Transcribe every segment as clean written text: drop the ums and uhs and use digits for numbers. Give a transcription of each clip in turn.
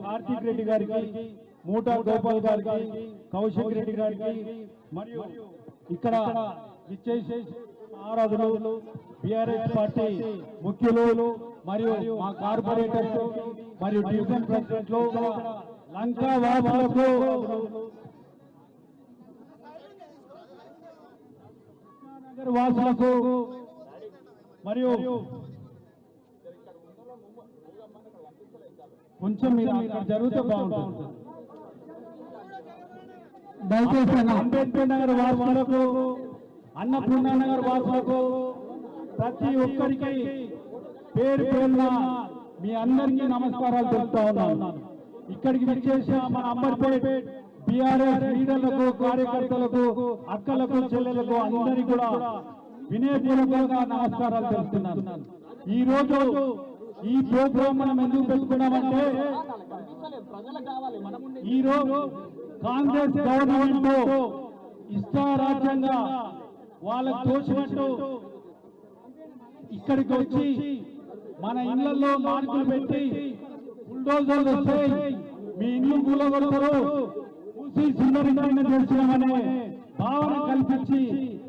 కార్తీక్ రెడ్డి గారికి, మూటా గోపాల్ గారికి, కౌశిక్ రెడ్డి గారికి మరియు ఇక్కడ విచ్చేసే ఆరాధనలు బీఆర్ఎస్ పార్టీ ముఖ్యులు మరియు మా కార్పొరేటర్స్ మరియు డివిజన్ ప్రెసిడెంట్లు, లంకా వాసులకు, నగర్ వాసులకు మరియు కొంచెం మీరు జరిగితే బాగుంటుంది. దయచేసి అంబేద్కర్ నగర్ వాసులకు, అన్నపూర్ణ నగర్ వాసులకు ప్రతి ఒక్కరికి పేరు పేరున మీ అందరికీ నమస్కారాలు తెలుపుతా ఉన్నాను. ఇక్కడికి విచ్చేసిన మన అంబర్పేట్ బీఆర్ఎస్ లీడర్లకు, కార్యకర్తలకు, అక్కలకు, చెల్లెలకు అందరికీ కూడా వినయపూర్వకంగా నమస్కారాలు తెలుపుతున్నాను. ఈ రోజు ఈ ప్రోగ్రాం మనం ఎందుకు పెట్టుకున్నామంటే, ఈ రోజు కాంగ్రెస్ గవర్నమెంట్ ఇష్టారాజ్యంగా వాళ్ళకు తోచినట్టు ఇక్కడికి వచ్చి మన ఇళ్లలో మార్కులు పెట్టి బుల్డోజర్లు వస్తాయి, మీ ఇల్లు కూలగొడతారు, చూసి సుందరీకరణ చేస్తున్నామనే భావన కల్పించి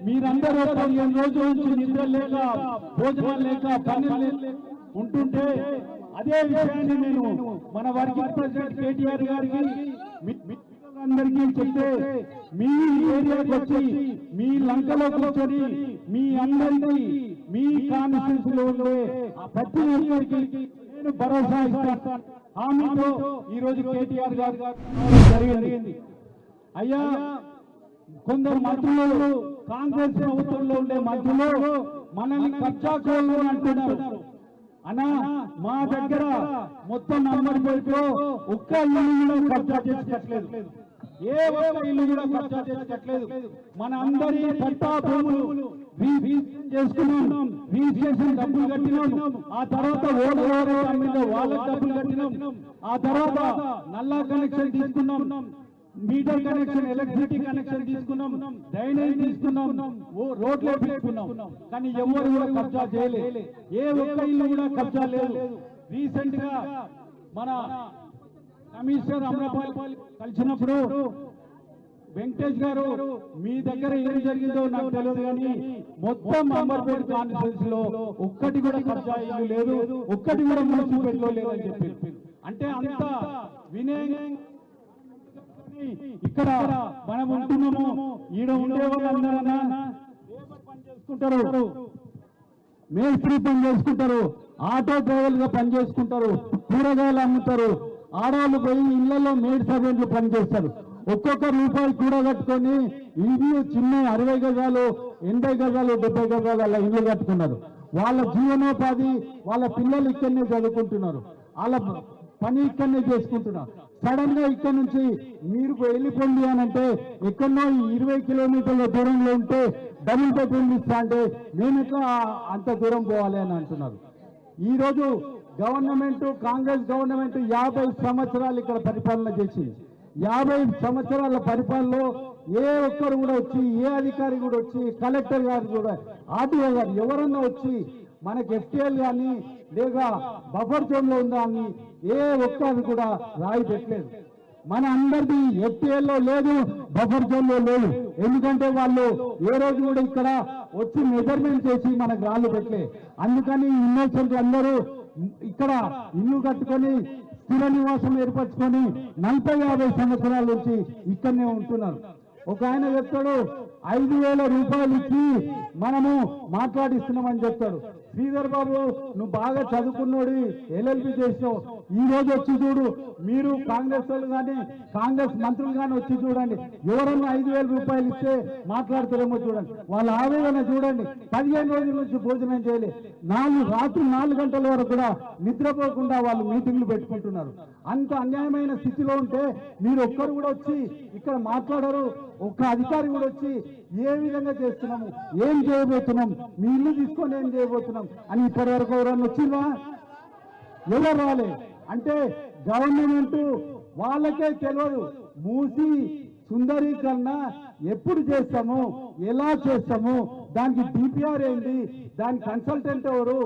మీరందరూ 15 రోజుల నుంచి నిద్ర లేక, భోజనాలు లేక, పనులు ఉంటుంటే అదే విషయాన్ని నేను మన వర్కింగ్ ప్రెసిడెంట్ కేటీఆర్ గారికి అందరికీ చెప్తే, మీ ఏరియాకి వచ్చి మీ లంకలో కూర్చొని మీ అందరికీ మీ కాన్స్టిట్యూన్సీలో ఉండే ప్రతి ఒక్కరికి నేను భరోసా ఇస్తాను హామీతో ఈ రోజు కేటీఆర్ గారు జరిగింది. అయ్యా, కొందరు మంత్రులు, కాంగ్రెస్ ప్రభుత్వంలో ఉండే మంత్రులు మనల్ని కబ్జాకోళ్ళు అంటున్నారు. అన్నా, మా దగ్గర మొత్తం అంబర్పేటలో ఒక్క ఇల్లు కూడా కబ్జా చేసినట్లేదు, ఏ ఒక్క ఇల్లు కూడా కబ్జా చేసినట్లేదు. మన అందరి పట్టా భూములు చేసుకున్నాం, రిజిస్ట్రేషన్ డబ్బులు కట్టినాం, ఆ తర్వాత ఓడల మీద వాళ్ళకి డబ్బులు కట్టినాం, ఆ తర్వాత నల్లా కనెక్షన్ తీసుకున్నాం, మీటర్ కనెక్షన్, ఎలక్ట్రిసిటీ కనెక్షన్ తీసుకున్నాం, డ్రైనేజ్ తీసుకున్నాం, రోడ్లు తీసుకున్నాం. కానీ ఎవరు కూడా కబ్జా చేయలేదు, ఏ ఒక్క ఇల్లు కూడా కబ్జా లేదు. రీసెంట్ గా మన కమిషనర్ అమరాపాల్ కలిసినప్పుడు వెంకటేష్ గారు, మీ దగ్గర ఏం జరిగిందో నాకు తెలియదు కానీ మొత్తం అంబర్పేట కాన్స్టిట్యూన్సీ లో ఒక్కటి కూడా కబ్జా ఇల్లు లేదు, ఒక్కటి కూడా మున్సిపల్లో లేదని చెప్పి. అంటే అంత వినయం ఇక్కడ మనం ఉంటున్నాము. ఈడ ఉండే వాళ్ళందరూ పని చేసుకుంటారు, మేస్త్రి పని చేసుకుంటారు, ఆటో డ్రైవర్ గా పని చేసుకుంటారు, కూరగాయలు అమ్ముతారు, ఆడవాళ్ళు పోయి ఇళ్లలో మేడ్ సర్వెంట్లు పనిచేస్తారు. ఒక్కొక్క రూపాయి కూడా కట్టుకొని ఇల్లు చిన్న 60 గజాలు, 80 గజాలు, 70 గజాలు అలా ఇల్లు కట్టుకున్నారు. వాళ్ళ జీవనోపాధి, వాళ్ళ పిల్లలు ఇక్కడనే చదువుకుంటున్నారు, వాళ్ళ పని ఇక్కడనే చేసుకుంటున్నారు. సడన్ గా ఇక్కడ నుంచి మీరు వెళ్ళిపోండి అని అంటే, ఎక్కడో 20 కిలోమీటర్ల దూరంలో ఉంటే డబుల్ బెడ్రూమ్ ఇస్తా అంటే మేము ఎట్లా అంత దూరం పోవాలి అని అంటున్నారు. ఈ రోజు గవర్నమెంట్, కాంగ్రెస్ గవర్నమెంట్ 50 సంవత్సరాలు ఇక్కడ పరిపాలన చేసింది. 50 సంవత్సరాల పరిపాలనలో ఏ ఒక్కరు కూడా వచ్చి, ఏ అధికారి కూడా వచ్చి, కలెక్టర్ గారు కూడా, ఆర్టీఓ గారు ఎవరన్నా వచ్చి మనకి ఎఫ్టీఎల్ కానీ లేక బఫర్ జోన్ లో ఉందా అని ఏ ఒక్కరు కూడా రాయి పెట్టలేదు. మన అందరిది ఎఫ్టీఎల్లో లేదు, బఫర్ జోన్ లో లేదు. ఎందుకంటే వాళ్ళు ఏ రోజు కూడా ఇక్కడ వచ్చి మెజర్మెంట్ చేసి మనకు రాళ్ళు పెట్టలే. అందుకని ఇన్నోసెంట్ అందరూ ఇక్కడ ఇల్లు కట్టుకొని స్థిర నివాసం ఏర్పరచుకొని 40-50 సంవత్సరాల నుంచి ఇక్కడనే ఉంటున్నారు. ఒక ఆయన చెప్తాడు, 5,000 రూపాయలు ఇచ్చి మనము మాట్లాడిస్తున్నామని చెప్తాడు. శ్రీధర్ బాబు, నువ్వు బాగా చదువుకున్నోడి, ఎల్ఎల్బి చేసినావు, ఈ రోజు వచ్చి చూడు, మీరు కాంగ్రెస్ వాళ్ళు కానీ కాంగ్రెస్ మంత్రులు కానీ వచ్చి చూడండి, ఎవరన్నా 5,000 రూపాయలు ఇస్తే మాట్లాడతారేమో చూడండి. వాళ్ళ ఆవేదన చూడండి. 15 రోజుల నుంచి భోజనం చేయలే, రాత్రి 4 గంటల వరకు కూడా నిద్రపోకుండా వాళ్ళు మీటింగ్లు పెట్టుకుంటున్నారు. అంత అన్యాయమైన స్థితిలో ఉంటే మీరు ఒక్కరు కూడా వచ్చి ఇక్కడ మాట్లాడరు. ఒక్క అధికారి కూడా వచ్చి ఏ విధంగా చేస్తున్నాము, ఏం చేయబోతున్నాం, మీ ఇల్లు తీసుకొని ఏం చేయబోతున్నాం అని ఇప్పటి వరకు ఎవరన్నా వచ్చిందా? ఎవరు రాలే. అంటే గవర్నమెంట్ వాళ్ళకే తెలియదు. మూసి సుందరీకరణ ఎప్పుడు చేస్తాము, ఎలా చేస్తాము, దానికి డిపిఆర్ ఏంటి, దాని కన్సల్టెంట్ ఎవరు,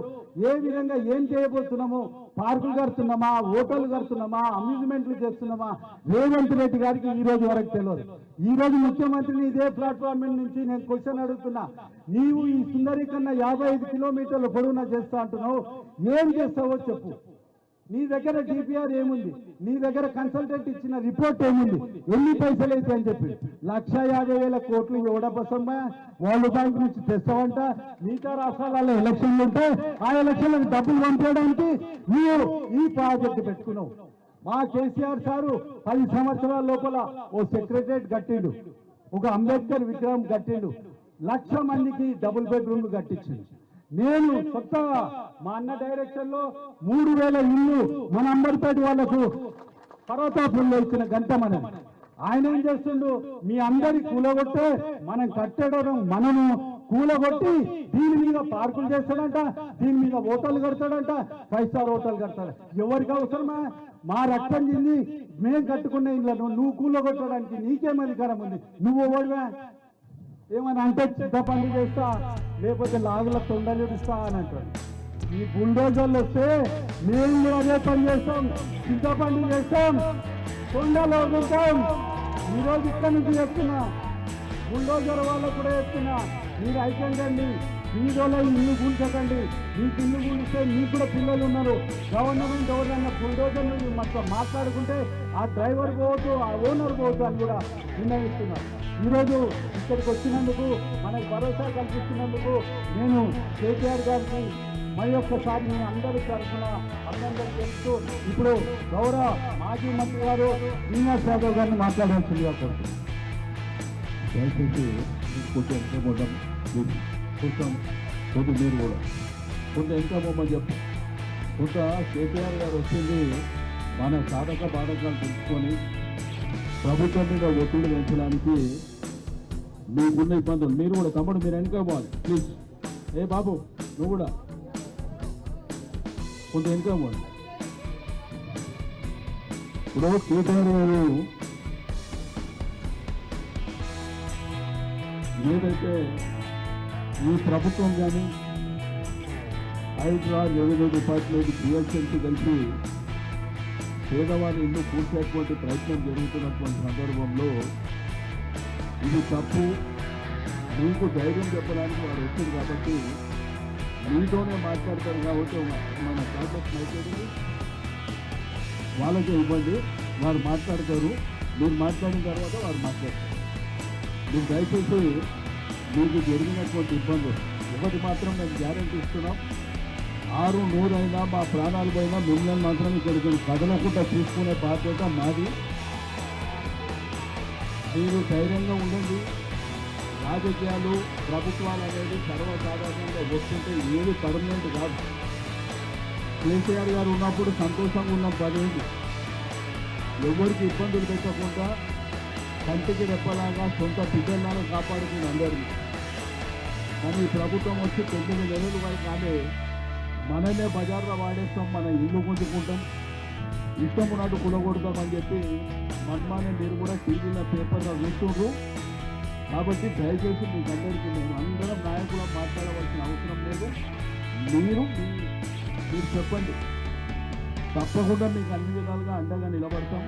ఏ విధంగా ఏం చేయబోతున్నాము, పార్కులు కడుతున్నామా, హోటల్ కడుతున్నామా, అమ్యూజ్మెంట్లు చేస్తున్నామా, రేవంత్ రెడ్డి గారికి ఈ రోజు వరకు తెలియదు. ఈ రోజు ముఖ్యమంత్రిని ఇదే ప్లాట్ఫామ్ నుంచి నేను క్వశ్చన్ అడుగుతున్నా, నీవు ఈ సుందరీకరణ 55 కిలోమీటర్ల పొడవునా చేస్తా అంటున్నావు, ఏం చేస్తావో చెప్పు. నీ దగ్గర డిపిఆర్ ఏముంది, నీ దగ్గర కన్సల్టెంట్ ఇచ్చిన రిపోర్ట్ ఏముంది, ఎన్ని పైసలు అయితే అని చెప్పి 1,50,000 కోట్లు ఎవడబసమ్మా వరల్డ్ బ్యాంక్ నుంచి తెస్తావంట. మిగతా రాష్ట్రాలలో ఎలక్షన్లు ఉంటే ఆ ఎలక్షన్లకు డబ్బులు పంపించడానికి నీవు ఈ ప్రాజెక్టు పెట్టుకున్నావు. మా కేసీఆర్ సారు 10 సంవత్సరాల లోపల ఓ సెక్రటరేట్ కట్టిండు, ఒక అంబేద్కర్ విగ్రహం కట్టిండు, 1,00,000 మందికి డబుల్ బెడ్రూమ్లు కట్టించిండు. నేను కొత్తగా మా అన్న డైరెక్షన్ లో 3,000 ఇల్లు మన అంబర్పేట వాళ్లకు పర్వతాపుల్లో ఇచ్చిన గంట మనం. ఆయన ఏం చేస్తుండు, మీ అందరి కూలగొట్టే మనం కట్టడం, మనము కూలగొట్టి దీని మీద పార్కులు చేస్తాడంట, దీని మీద హోటల్ కడతాడంట, 5 స్టార్ హోటల్ కడతాడు. ఎవరికి అవసరమా? మా రక్తం చెంది మేము కట్టుకున్న ఇళ్ళను నువ్వు కూలగొట్టడానికి నీకేం అధికారం ఉంది? నువ్వు ఓడివా? ఏమని అంటే చింతపండు చేస్తా, లేకపోతే లాగుల తొండలిస్తా అని అంటాడు. ఈ బుల్డోజర్లు వస్తే మేము కూడా అదే పని చేస్తాం, చింతపండు చేస్తాం, తొండలు వదులుతాం. ఈరోజు ఇక్కడి నుంచి చెప్తున్నా, బుల్డోజర్ వాళ్ళకు కూడా చెప్తున్నా, మీరు అయిపోయిందండి, మీదోలో ఇల్లు కూల్చకండి. మీకు ఇల్లు కూలిస్తే మీకు కూడా పిల్లలు ఉన్నారు. గవర్నమెంట్ ఎవరైనా బుల్డోజర్ నుంచి మాట్లాడుకుంటే ఆ డ్రైవర్ పోవద్దు, ఆ ఓనర్ పోవద్దు అని కూడా నిర్ణయిస్తున్నారు. ఈరోజు ఇక్కడికి వచ్చినందుకు, మనకు భరోసా కల్పిస్తున్నందుకు నేను కేటీఆర్ గారికి మరి ఒక్కసారి నేను అందరి తరఫున అభినందనలు తెలుస్తూ ఇప్పుడు గౌరవ మాజీ మంత్రి గారు శ్రీనివాస్ యాదవ్ గారిని మాట్లాడాల్సిందిగా కోరుతున్నాను. దయచేసి కొంచెం ఎంత పోతాం చూస్తాం, కొంత మీరు కూడా కొంత ఎంత పోమని చెప్పు. కొంత కేటీఆర్ గారు వచ్చింది మన సాధక బాధకాలు తెలుసుకొని ప్రభుత్వం మీద ఒత్తిడి పెంచడానికి. మీకున్న ఇబ్బందులు మీరు కూడా, తమ్ముడు మీరు వెనుక పోవాలి ప్లీజ్. ఏ బాబు నువ్వు కూడా కొంత వెనుక పోవాలి. ఇప్పుడు కేటీఆర్ గారు ఏదైతే ఈ ప్రభుత్వం కానీ హైడ్రా, రెవెన్యూ డిపార్ట్మెంట్, జిహెచ్ఎంసీ కలిసి పేదవారి ఇల్లు కూర్చేటువంటి ప్రయత్నం జరుగుతున్నటువంటి సందర్భంలో ఇది తప్పు, మీకు ధైర్యం చెప్పడానికి వారు వచ్చింది కాబట్టి మీతోనే మాట్లాడతారు కాబట్టి మన ప్రాజెక్ట్ అయిపోయింది, వాళ్ళకే ఇవ్వండి, వారు మాట్లాడతారు. మీరు మాట్లాడిన తర్వాత వారు మాట్లాడతారు. మీరు దయచేసి మీకు జరిగినటువంటి ఇబ్బందులు ఒకటి మాత్రం మేము గ్యారెంటీ ఇస్తున్నాం, 600 అయినా మా ప్రాణాలు పోయినా మిమ్మల్ని మాత్రం ఇక్కడికి కదలకుండా తీసుకునే బాధ్యత మాది. మీరు ధైర్యంగా ఉండండి. రాజకీయాలు, ప్రభుత్వాలు అనేది సర్వసాధారణంగా వస్తుంటే ఏది పర్మనెంట్ కాదు. కేసీఆర్ గారు ఉన్నప్పుడు సంతోషంగా ఉన్నాం 10 ఏళ్ళు, ఎవరికి ఇబ్బందులు పెట్టకుండా కంటికి రెప్పలాగా సొంత బిడ్డలను కాపాడుకుని అందరినీ. కానీ ఈ ప్రభుత్వం వచ్చి 9 నెలలు వరకు ఆమె మననే బజార్లో వాడేస్తాం, మన ఇల్లు గుంజుకుంటాం, ఇష్టం ఉన్నట్టు కులగొడతామని చెప్పి మన్మానే మీరు కూడా టీవీలో పేపర్లో చూస్తుండ్రు. కాబట్టి దయచేసి మీకు అందరికీ మేము అందరం నాయకులు మాట్లాడవలసిన అవసరం లేదు. మీరు చెప్పండి, తప్పకుండా మీకు అన్ని విధాలుగా అండగా నిలబడతాం.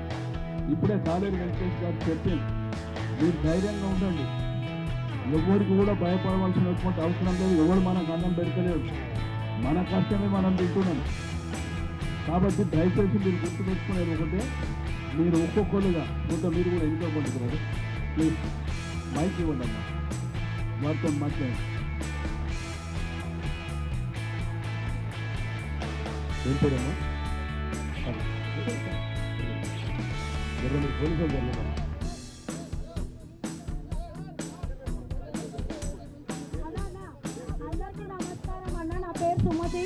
ఇప్పుడే కాలేరు వెంకటేష్ గారు చెప్పింది, మీరు ధైర్యంగా ఉండండి, ఎవరికి కూడా భయపడవలసినటువంటి అవసరం లేదు. ఎవరు మనకు అన్నం పెడతలేరు, మన కష్టమే మనం తింటున్నాం. కాబట్టి దయచేసి మీరు గుర్తు పెట్టుకునేది ఒకటే, మీరు ఒక్కొక్కరుగా కొంత మీరు కూడా ఎన్నుకోకండి కదా ప్లీజ్. మైక్ ఇవ్వండి అమ్మా, వారితో మాట్లాడండి. ఏం పేరమ్మా? పోలీసులు జరగదా? అందరికీ నమస్కారం అన్న, నా పేరు సుమతి.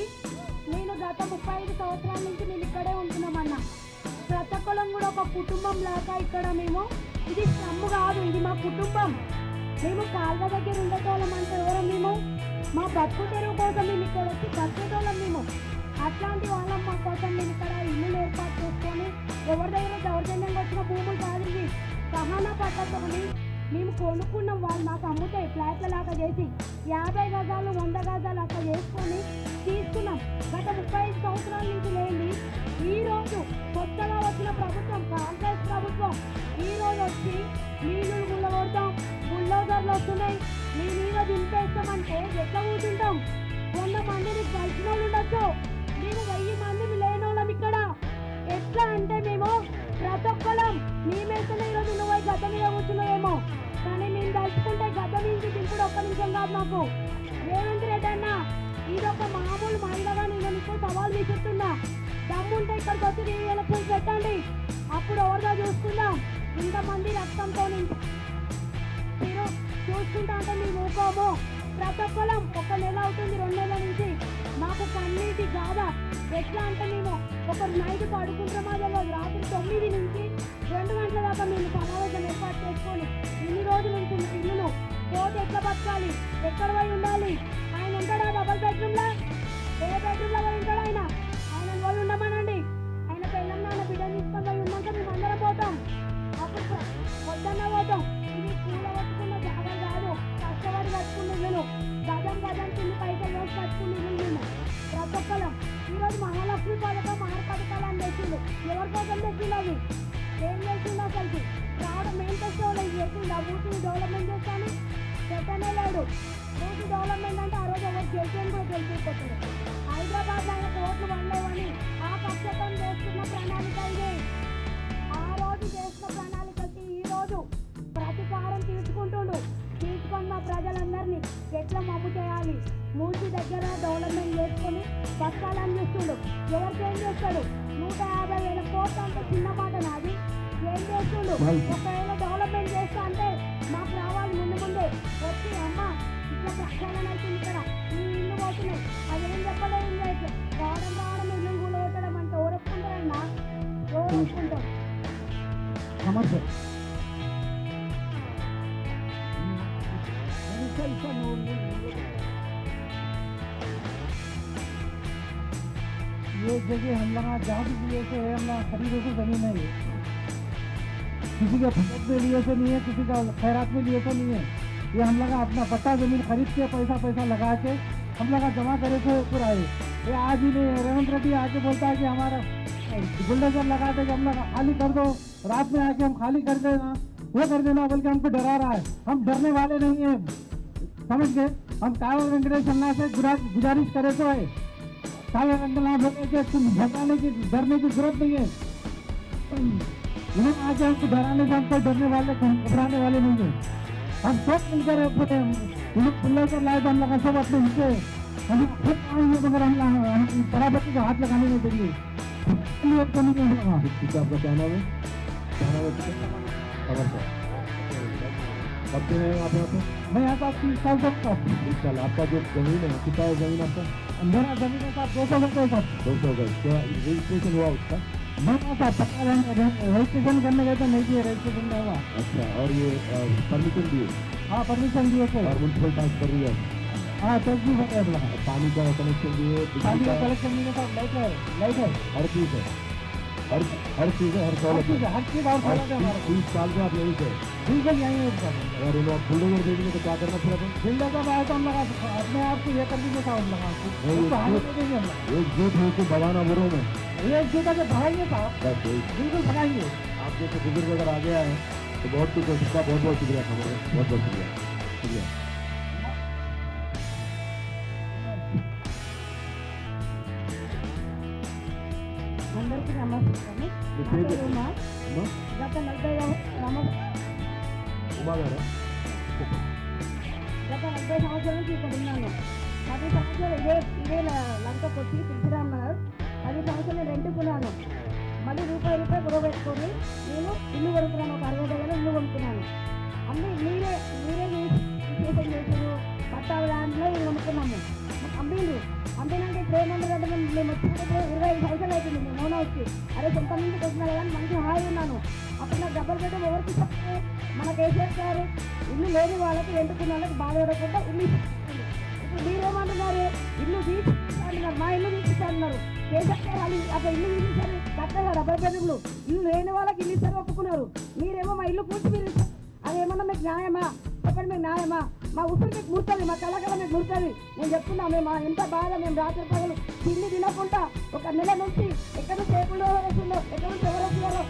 నేను గత 35 సంవత్సరాల నుంచి నేను ఇక్కడే ఉంటున్నామన్నా. ప్రతి ఒక్కరం కూడా ఒక కుటుంబం లాగా ఇక్కడ మేము, ఇది స్లమ్ కాదు, ఇది మా కుటుంబం. మేము కాల్వ దగ్గర ఉండేటోళ్ళం అంటే ఎవరం మేము, మా బతుకు తెరువు కోసం మేము ఇక్కడ వచ్చి బతికేటోళ్ళం మేము. అట్లాంటి వాళ్ళం మా కోసం మేము ఇక్కడ ఇల్లు ఏర్పాటు చేసుకొని ఎవరి దగ్గర దౌర్జన్యంగా వచ్చిన భూములు కాదు, సహనం పడ్డతోని మేము కొనుక్కున్నాం. వాళ్ళు మాకు అమ్ముతాయి ఫ్లాట్ల లాగా చేసి 50 గజాలు 100 గజాలు అట్లా చేసుకొని తీసుకున్నాం. గత 35 సంవత్సరాల నుంచి లేని ఈ రోజు కొత్తగా వచ్చిన ప్రభుత్వం, కాంగ్రెస్ ప్రభుత్వం, ఈ రోజు వచ్చి నీళ్ళు గుల్లగొడతాం, బుల్డోజర్లు వస్తున్నాయి, మీ మీద దింపేస్తామంటే ఎట్లా కూర్చుంటాం? 100 మందిని కలిసిన వాళ్ళు ఉండొచ్చు, మేము 1000 మందిని లేని వాళ్ళం ఇక్కడ. ఎట్లా అంటే మేము ప్రతి ఒక్కరం మేమేస్తేనే ఈరోజు నువ్వు గత మీద కూర్చున్నావేమో, కానీ మేము తలుచుకుంటే గత నుంచి దింపుడు ఒక్క నిమిషం కాదు మాకు. రేవంత్ రెడ్డి అన్న, ఇది ఒక మామూలు మహిళగా నేను నీకు సవాల్ విసురుతున్నా. దమ్ముంటే ఇక్కడికి వచ్చి ఎలక్షన్ పెట్టండి, అప్పుడు ఎవరిగా చూసుకుందాం. ఇంతమంది రక్తంతో మీరు చూసుకుంటా అంటే మేము ఊకోము. ప్రతి ఒక్కరం 1 నెల అవుతుంది, 2 నెలల నుంచి మాకు కన్నీటి గాథ. ఎట్లా అంటే మేము ఒకరు నైట్ పడుకుంటామో తెలియదు, రాత్రి 9 నుంచి 2 గంటల దాకా మేము సమావేశం ఏర్పాటు చేసుకొని ఇన్ని రోజుల నుంచి ఇల్లులు పోతే ఎట్లా బతకాలి, ఎక్కడ పోయి ఉండాలి? ఆయన ఉంటాడా డబల్ బెడ్రూమ్లో? ఏ బెడ్రూమ్లో పోయి ఉంటాడు ఆయన? ఆయన పోయి ఉండమనండి. ఆయన పెళ్ళం నాన్న బిడ్డని తీసుకొని పోయి ఉన్నాక మేము అందరం పోతాం. అప్పుడు పొద్దున్న పోతాం. ఇది పూల పట్టుకున్న జాగా కాదు, కష్టపడి కట్టుకున్న ఇల్లులు, గజం గజం కింది పైసలు వేసి కట్టుకున్న ఇల్లు మేము ప్రతి ఒక్కరం. ఈరోజు మహాలక్ష్మి పథకం, 6 పథకాలు అని తెచ్చిండు. ఎవరి కోసం తెచ్చిండు? అవి ఏం చేసిండు అసలుకి? రావడం ఏం తెచ్చేవాళ్ళు చేసిండు? ఆ ఊరిని డెవలప్మెంట్ చేస్తాను పెట్టనే లేడు. ఊరికి డెవలప్మెంట్ అంటే ఆ రోజు ఎవరు గెలిచేని కూడా గెలిచిపోతారు. హైదరాబాద్లో ఆయన కోట్లు పడలేవని ఆ కష్టంతో చేస్తున్న ప్రణాళిక ఇది. ఆ రోజు చేసిన ప్రణాళికకి ఈ రోజు ప్రతీకారం తీసుకుంటుండు. తీసుకొని మా ప్రజలందరినీ ఎట్లా మమ్ము చేయాలి, మూసి దగ్గర డెవలప్మెంట్ చేసుకొని బతకాలని చూస్తుండు. ఎవరికి ఏం చేస్తాడు? 150,000 కోట్లు అంటే చిన్న మాట నాది. ఏం చేస్తుండు? ఒకవేళ డెవలప్మెంట్ చేస్తా అంటే మాకు రావాలి ముందు ముందే వచ్చి, అమ్మ ఇట్లా ప్రక్షాళన అవుతుంది ఇక్కడ, ఈ ఇల్లు పోతున్నాయి, అదేం చెప్పలేదు. ఇల్లు అయితే రావడం ఇల్లు కూలగొట్టడం అంటే ఓరొప్పుకుంటారన్నా, ఓరొప్పుకుంటాం. సమస్య ये जगह हम लोग जहाँ भी लिए से है, हम लोग खरीदे से जमीन है। ये किसी के फसद में लिए से नहीं है, किसी का खैरात में लिए से नहीं है। ये हम लोग अपना पट्टा जमीन खरीद के पैसा लगा के हम लोग जमा करे थे पूरा है। ये आज ही नहीं, रेवंत रेड्डी आके बोलता है कि हमारा बुलडोजर लगा दे, हम लोग खाली कर दो, रात में आके हम खाली कर देना, वो कर देना, बल्कि हमको डरा रहा है। हम डरने वाले नहीं है, समझ गए? हम कावड़ वेंकटेश अन्ना से गुजारिश करे तो है, कावड़ वेंकटेश बोले कि तुम घबराने की डरने की जरूरत नहीं है। उन्होंने आके हमको डराने से, हमको डरने वाले घबराने वाले नहीं है। हम सब मिलकर बुलडोजर लाए तो हम लोग सब अपने हिस्से हम खुद आएंगे, मगर हम बराबरी का हाथ लगाने नहीं देंगे। आपका क्या नाम है? कब से हैं आप यहाँ पे? मैं यहाँ पर 30 साल तक था। 30 साल। आपका जो जमीन है कितना है जमीन आपका? मेरा जमीन है साहब 200 गज का। 200 गज। क्या रजिस्ट्रेशन हुआ उसका? मैं था रजिस्ट्रेशन करने गए तो नहीं दिए, रजिस्ट्रेशन नहीं हुआ। अच्छा, और ये परमिशन दिए? हाँ परमिशन दिए थे। और म्यूनसिपल टैक्स कर रही है? हाँ टैक्स भी भरे अपना। पानी का कनेक्शन दिए? पानी का कनेक्शन नहीं है साहब, लाइट है, हर चीज़ है, हर चीज़ है, हर सहूलत है, हर चीज़ और सहूलत है हमारे। 30 साल में आप यहीं से? बिल्कुल यहीं है। और इन बुलडोजर देंगे तो क्या करना फिर? बिल्डोजर आए तो हम लोग अपने आप को ये कर दीजिए था, हम लोग एक जूट है को भगाना बुरों में, एक जूट आके भगाएंगे साहब, बिल्कुल भगाएंगे। आप जैसे बुजुर्ग अगर आ गया है तो बहुत कुछ हो सकता है। बहुत बहुत शुक्रिया, बहुत बहुत शुक्रिया, शुक्रिया। అందరికీ నమస్కారం. గత 40 సంవత్సరాల నుంచి ఇక్కడ ఉన్నాను. 10 సంవత్సరాలు ఇదే లంకకు వచ్చి తులసిరామనగర్ 10 సంవత్సరాలు రెంట్కున్నాను. మళ్ళీ రూపాయి గొడవ పెట్టుకొని నేను ఇల్లు కొనుక్కున్నాను. ఒక 60 గజాలు ఇల్లు కొనుక్కున్నాను. అన్నీ మీరే విశేషం చేసారు. పట్టా దాంట్లో ఇల్లు కొనుక్కున్నాము. అంతేనంటే ఇప్పుడు ఏమన్నారంటే మేము వచ్చినప్పుడు 25 సంవత్సరాలు అవుతుంది మేము మౌన వచ్చి, అరే సొంత నుంచి వచ్చినా కదా మంచి హాయి ఉన్నాను. అప్పుడు నాకు డబ్బులు పెట్టడం ఎవరికి చెప్తే మన కేసీఆర్ గారు ఇల్లు లేని వాళ్ళకి ఎంటుకున్న వాళ్ళకి బాధ పడకుండా ఇల్లు ఇస్తుంది. ఇప్పుడు మీరేమంటున్నారు? ఇల్లు తీసిస్తున్నారు, మా ఇల్లు తీసిస్తున్నారు. కేసీఆర్ గారు అక్కడ ఇల్లు తీసిస్తారు, కట్టగా 70 బెడ్రూమ్లు. ఇల్లు లేని వాళ్ళకి ఇల్లు ఇస్తారు ఒప్పుకున్నారు. మీరేమో మా ఇల్లు పూర్తి మీరు అదేమన్నా మీకు న్యాయమా? చెప్పండి, మీకు న్యాయమా? మా ఉసురు మీకు ముడుతుంది, మా కళాకాలం మీకు ముడుతుంది. నేను చెప్తున్నా, మేము ఎంత బాధ, మేము రాత్రి పగలు తిండి తినకుండా ఒక నెల నుంచి ఎక్కడ నుంచి ఏపుల్లో వస్తుందో, ఎక్కడ నుంచి ఎవరు వస్తున్నారో,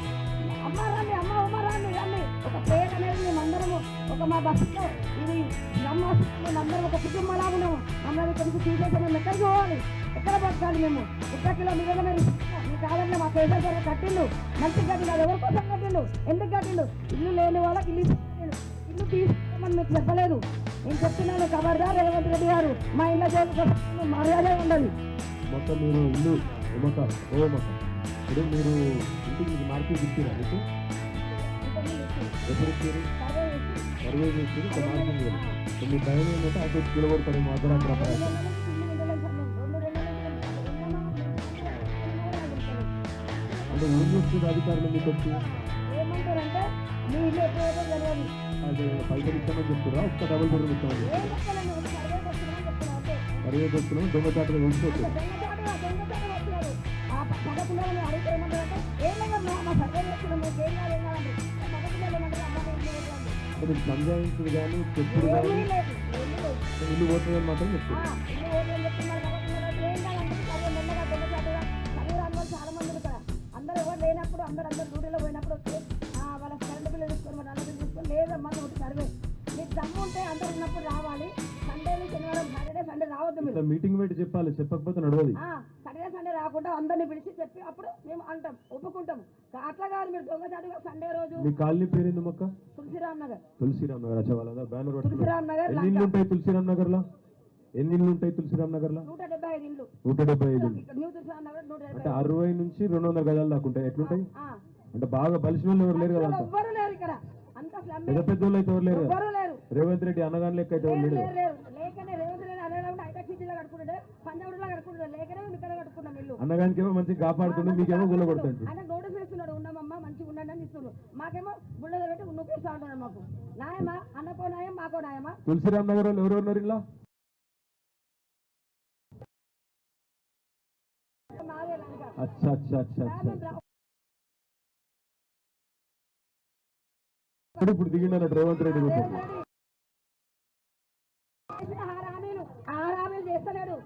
అమ్మ రండి, అమ్మ ఉమ్మ రండి రండి, ఒక పేట అనేది మేమందరము ఒక మా బస్సులో ఇది అందరం ఒక కుటుంబంలా ఉన్నాము. అందరం ఇక్కడ నుంచి తీసేసి మేము ఎక్కడికి పోవాలి, ఎక్కడ బతకాలి? మేము 30 కిలోమీటర్ల మీరు మీ కాలంలో మా పేదల ద్వారా కట్టిండు, మంచి కట్టిండు. అది ఎవరి కోసం కట్టిండు, ఎందుకు కట్టిండు? ఇల్లు లేని వాళ్ళకి ఇల్లు తీసుకోమని మీకు చెప్పలేదు. నేను చెప్తున్నాను, ఖబర్దార్ రేవంత్ రెడ్డి గారు, మా ఇళ్ళ జోలికి మర్యాదే ఉండదు. మొత్తం మీరు ఇల్లు మొత్తం ఇప్పుడు మీరు ఇంటికి మార్కెట్ ఇచ్చారా మీకు? ఎప్పుడు ఇచ్చారు? సర్వే చేసి మార్కెట్ మీ భయం ఏంటంటే అటు కూలగొడతారు అర్ధరాత్రి అపరాధం. అంటే ఏం చేస్తుంది అధికారులు మీకు వచ్చి? ఏమంటారంటే మీ ఇల్లు ఎప్పుడైతే తెలియదు, అదే పైసలు ఇస్తామని చెప్తారా? ఒక్క డబుల్ బెడ్రూమ్ ఇస్తామని సర్వే చేస్తున్నాం దొంగచాటుగా ఉంచుకోవచ్చు. అది సంజాయించుడు కానీ చెప్పుడు కానీ ఇల్లు పోతుందని మాత్రం చెప్తారు. అందరూ ఎవరు లేనప్పుడు అందరూ డ్యూటీలో పోయినప్పుడు వచ్చి వాళ్ళ కరెంట్ బిల్లు తీసుకొని వాళ్ళ బిల్లు తీసుకొని లేదమ్మా ఒకటి సర్వే మీకు దమ్ము ఉంటే అందరూ ఉన్నప్పుడు రావాలి. సండే శనివారం సాటర్డే సండే రావద్దు. మీరు మీటింగ్ పెట్టి చెప్పాలి, చెప్పకపోతే నడవదు. సాటర్డే సండే రాకుండా అందరినీ పిలిచి చెప్పి అప్పుడు మేము అంటాం, ఒప్పుకుంటాము. అట్లా కాదు మీరు దొంగచాటుగా సండే రోజు. మీ కాలనీ పేరు ఏంది మొక్క? తులసిరామ్ నగర్. తులసిరామ్ నగర్ అచ్చవాళ్ళ బ్యానర్ తులసిరామ్ నగర్. ఎన్ని ఇల్లు ఉంటాయి తులసిరామ్ నగర్ లో? ఎన్ని ఇల్లు ఉంటాయి తులసిరామ్ నగర్ లో? 175 ఇల్లు. 175 న్యూ తులసిరామ్ నగర్ 175. అంటే 60 నుంచి 200 గజాలు దాకా ఉంటాయి. ఎట్లుంటాయి అంటే బాగా బలిసిన వాళ్ళు ఎవరు లేరు కదా? ఎవ్వరు లేరు ఇక్కడ, అంత పెద్ద పెద్ద వాళ్ళు అయితే ఎవరు లేరు కదా? ఎవరు లేరు. రేవంత్ రెడ్డి అనగానే లెక్క అయితే ఎవరు లేరు. లేకనే రేవంత్ రెడ్డి అనేవాడు హైటెక్ సిటీలో కట్టుకుంటాడు, పంజాబ్లో కట్టుకుంటాడు. లేకనే మేము ఇక్కడ కట్టుకున్నాం ఇల్లు. అన్నగానికేమో మంచిగా కాపాడుతుండే, మీకేమో గుల్ల కొడుతుంటాడు. ఆయన నోటీస్ వేస్తున్నాడు, ఉన్నామమ్మా మంచిగా ఉండండి అని ఇస్తున్నాడు. మాకేమో బుల్లలు పెట్టి నొక్కిస్తా ఉంటాడు. మాకు న్యాయమా? అన్నకో న్యాయం, మాకో న్యాయమా? తులసిరామ్ నగర్ వాళ్ళు ఎవరు ఉన్నారు ఇలా? అచ్చా అచ్చా అచ్చా అచ్చా. ఇప్పుడు దిగిండ రేవంత్ రెడ్డి హామీలు చేస్తలేడు.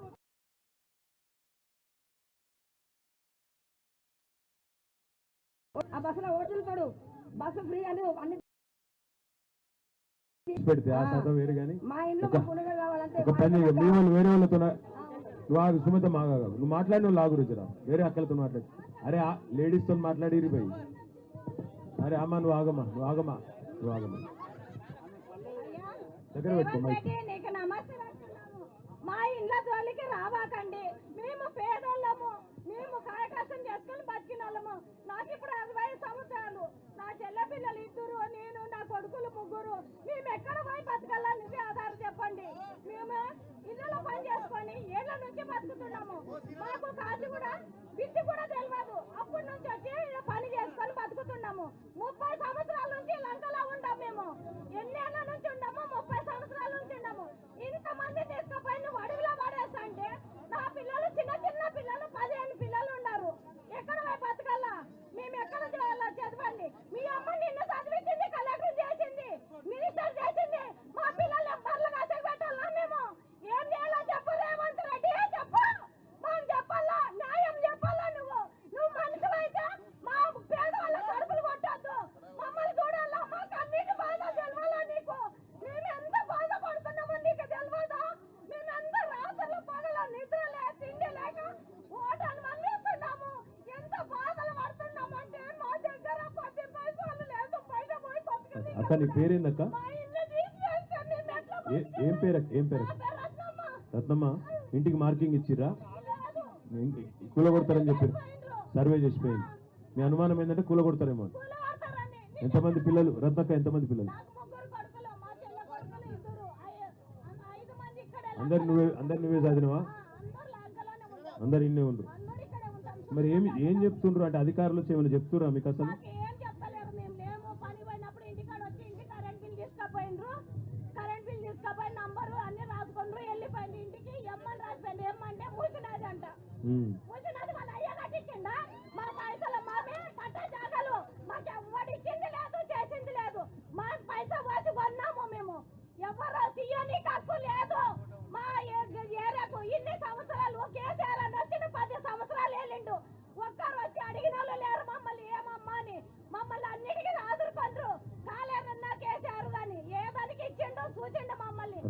ఆ బస్సులో ఓటుతాడు, బస్సు ఫ్రీ అని అన్ని పెడితే ఆ శాతం వేరు. కానీ మా ఇంట్లో కావాలంటే ఒక పని మీ వాళ్ళు వేరే వాళ్ళతో నువ్వు ఆగు సుమత మాగా నువ్వు మాట్లాడి నువ్వు లాగు రుచిరా వేరే అక్కలతో మాట్లాడి. అరే లేడీస్ తో మాట్లాడి పోయి అరే అమ్మా నువ్వు ఆగమ్మా నువ్వు ఆగమ్మా నువ్వు ఆగమ్మా దగ్గర పెట్టుకో. నీకు నమస్తే. మా ఇండ్ల జోలికి రావాకండి, మేము పేదోళ్ళము, మేము కాయకష్టం చేసుకొని బతికిన వాళ్ళము. నాకు ఇప్పుడు 65 సంవత్సరాలు, నా చెల్ల పిల్లలు 2, నేను నా కొడుకులు 3. మేము ఎక్కడ పోయి బతకాలని నువ్వే ఆధారం చెప్పండి. మేము ఇళ్ళలో పని చేసుకొని ఏళ్ళ నుంచి బతుకుతున్నాము. మాకు కాదు కూడా విద్య కూడా తెలియదు. అప్పటి నుంచి వచ్చి పని చేసుకొని బతుకుతున్నాము. 30 సంవత్సరాల నుంచి లంకలో ఉండాము. మేము ఎన్ని ఏళ్ళ నుంచి ఉండము? 30 సంవత్సరాల నుంచి ఉండము. ఇంతమంది తీసుకుపోయి నువ్వు అడవిలో పడేస్తా అంటే నా పిల్లలు చిన్న చిన్న పిల్లలు 15 పిల్లలు ఉన్నారు. ఎక్కడ పోయి బతకాలా? మేము ఎక్కడ చేయాలా చెప్పండి. మీ అమ్మ నిన్ను చదివించింది, కలెక్టర్ చేసింది, మినిస్టర్ చేసింది. మా పిల్లలు ఎవ్వర్లు కాసే పెట్టాలా? మేము ఏం చేయాలో చెప్పు రేవంత్ రెడ్డి, చెప్పు. మనం చెప్పాలా, న్యాయం చెప్పాలా? నువ్వు మనిషివైతే మా పేదవాళ్ళ కడుపులు కొట్టద్దు, మమ్మల్ని చూడాలా, మాకు అన్నిటి బాధ తెలవాలా నీకు. మేము ఎంత బాధపడుతున్నామో నీకు తెలియదా? మేము ఎంత రాత్రులు పగల నిద్ర లేక తిండి లేక ఓటలు మళ్ళీస్తున్నాము. ఎంత బాధలు పడుతున్నామంటే మా దగ్గర 10 పైసలు లేదు, బయట పోయి అక్క. నీ పేరేందక్క? ఏం పేరు? ఏం పేరు? రత్నమ్మ. ఇంటికి మార్కింగ్ ఇచ్చిర్రా? కూల కొడతారని చెప్పారు, సర్వే చేసిపోయింది. మీ అనుమానం ఏంటంటే కూల కొడతారేమో. ఎంతమంది పిల్లలు రత్నక్క? ఎంతమంది పిల్లలు? అందరు నువ్వే చదివినవా? అందరు ఇన్నే ఉండరు. మరి ఏం చెప్తుండ్రు అంటే అధికారులు వచ్చి ఏమైనా చెప్తుర్రా మీకు? అసలు మా పైసలు మామే పట్ట జాగాలు మాకు ఎవ్వడు ఇచ్చింది లేదు, చేసింది లేదు.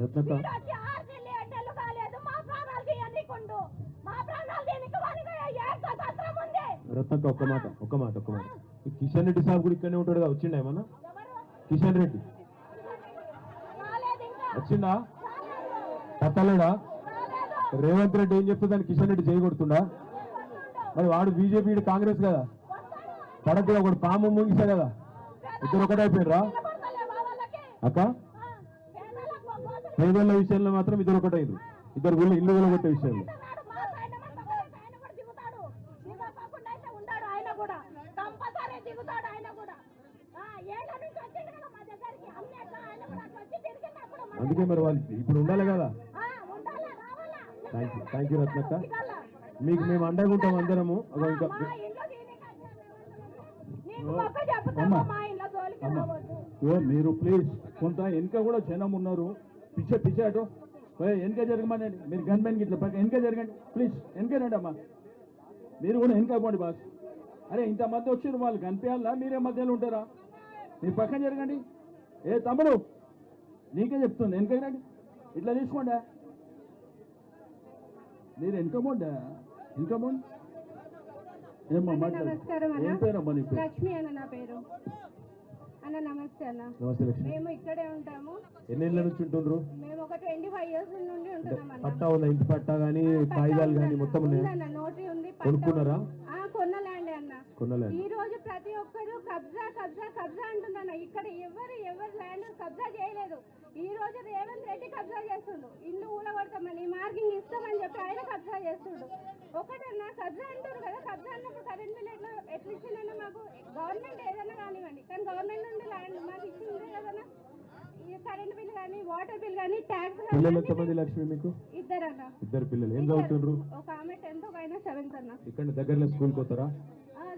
రత్నక్క మీరు వచ్చి 6 నెలలు కాలేదు మా ప్రాణాలు తీయనీకుండు మా ప్రాణాలు దీనికి వారికి ఏ స్వతంత్రం ఉంది రత్నక్క ఒక్క మాట ఈ కిషన్ రెడ్డి సాబ్ కూడా ఇక్కడనే ఉంటాడు కదా, వచ్చిండా ఏమన్నా? కిషన్ రెడ్డి రాలేదు ఇంకా వచ్చిండా? కట్టలేడా? రేవంత్ రెడ్డి ఏం చెప్తుందని కిషన్ రెడ్డి చేయగొడుతుండా? మరి వాడు బీజేపీ కాంగ్రెస్ కదా, పడద్దు ఒకడు పాము ముగిసా కదా, ఇద్దరు ఒకటైపోయినరా అక్క? పేదల విషయంలో మాత్రం ఇద్దరు ఒకటైదు, ఇద్దరు ఇల్లు కొట్టే విషయంలో. అందుకే మరి వాళ్ళు ఇప్పుడు ఉండాలి కదా. థ్యాంక్ యూ రత్నక్క, మీకు మేము అండగా ఉంటాం అందరము. ఇంకా మీరు ప్లీజ్ కొంత వెనక కూడా జనం ఉన్నారు, పిచ్చ అటు వెనక జరగమనండి. మీరు గన్మెన్ ఇట్లా వెనక జరగండి ప్లీజ్, వెనకనండి అమ్మా. మీరు కూడా వెనక పోండి బాస్. అరే ఇంతమంది వచ్చారు, వాళ్ళు కనిపించాలా? మీరే మధ్యలో ఉంటారా? మీరు పక్కన జరగండి. ఏ తమ్ముడు నీకే చెప్తుంది, వెనక రండి, ఇట్లా తీసుకోండి. మీరు వెనక పోండి, ఇంకా పోండి. ఏమ్మా మాట్లాడు, నమస్కారం ఏం అన్న. పేరమ్మా నీ పేరు? లక్ష్మి అన్న నా పేరు. అన్న నమస్తే అన్న. నమస్తే లక్ష్మి. మేము ఇక్కడే ఉంటాము. ఎన్ని ఏళ్ళ నుంచి ఉంటుండ్రు? మేము ఒక 25 years నుండి ఉంటున్నాం అన్న. పట్టా ఉందా? ఇంటి పట్టా కానీ కాగితాలు కానీ మొత్తం ఉన్నాయా? ఉందన్న, నోటరీ ఉంది. కొనుక్కున్నారా? కొన్న ల్యాండ్ అన్న. కొనలేదు. ఈ రోజు ప్రతి ఒక్కరు కబ్జా అంటున్నాను. ఇక్కడ ఎవరు ల్యాండ్ కబ్జా చేయలేదు. ఈ రోజు రేవంత్ రెడ్డి కబ్జా చేస్తుండు. ఇల్లు ఊలగొడతామని, మార్కింగ్ ఇస్తామని చెప్పి ఆయన కబ్జా చేస్తుండు. ఒకటన్నా కబ్జా అంటారు కదా, కబ్జా అన్నప్పుడు కరెంట్ బిల్ ఎట్లా ఇచ్చిందన్న మాకు? గవర్నమెంట్ ఏదైనా కానివ్వండి, కానీ గవర్నమెంట్ నుండి ల్యాండ్ మాకు ఇచ్చిందే కదన్నా. ఈ కరెంట్ బిల్ కానీ, వాటర్ బిల్ కానీ, ట్యాక్స్ పిల్లలు ఎంతమంది లక్ష్మి మీకు? ఇద్దరన్న. ఇద్దరు పిల్లలు. ఏం చదువుతుండ్రు? ఒక ఆమె 10th, ఒక ఆయన 7th అన్న. ఇక్కడ దగ్గరలో స్కూల్ పోతారా?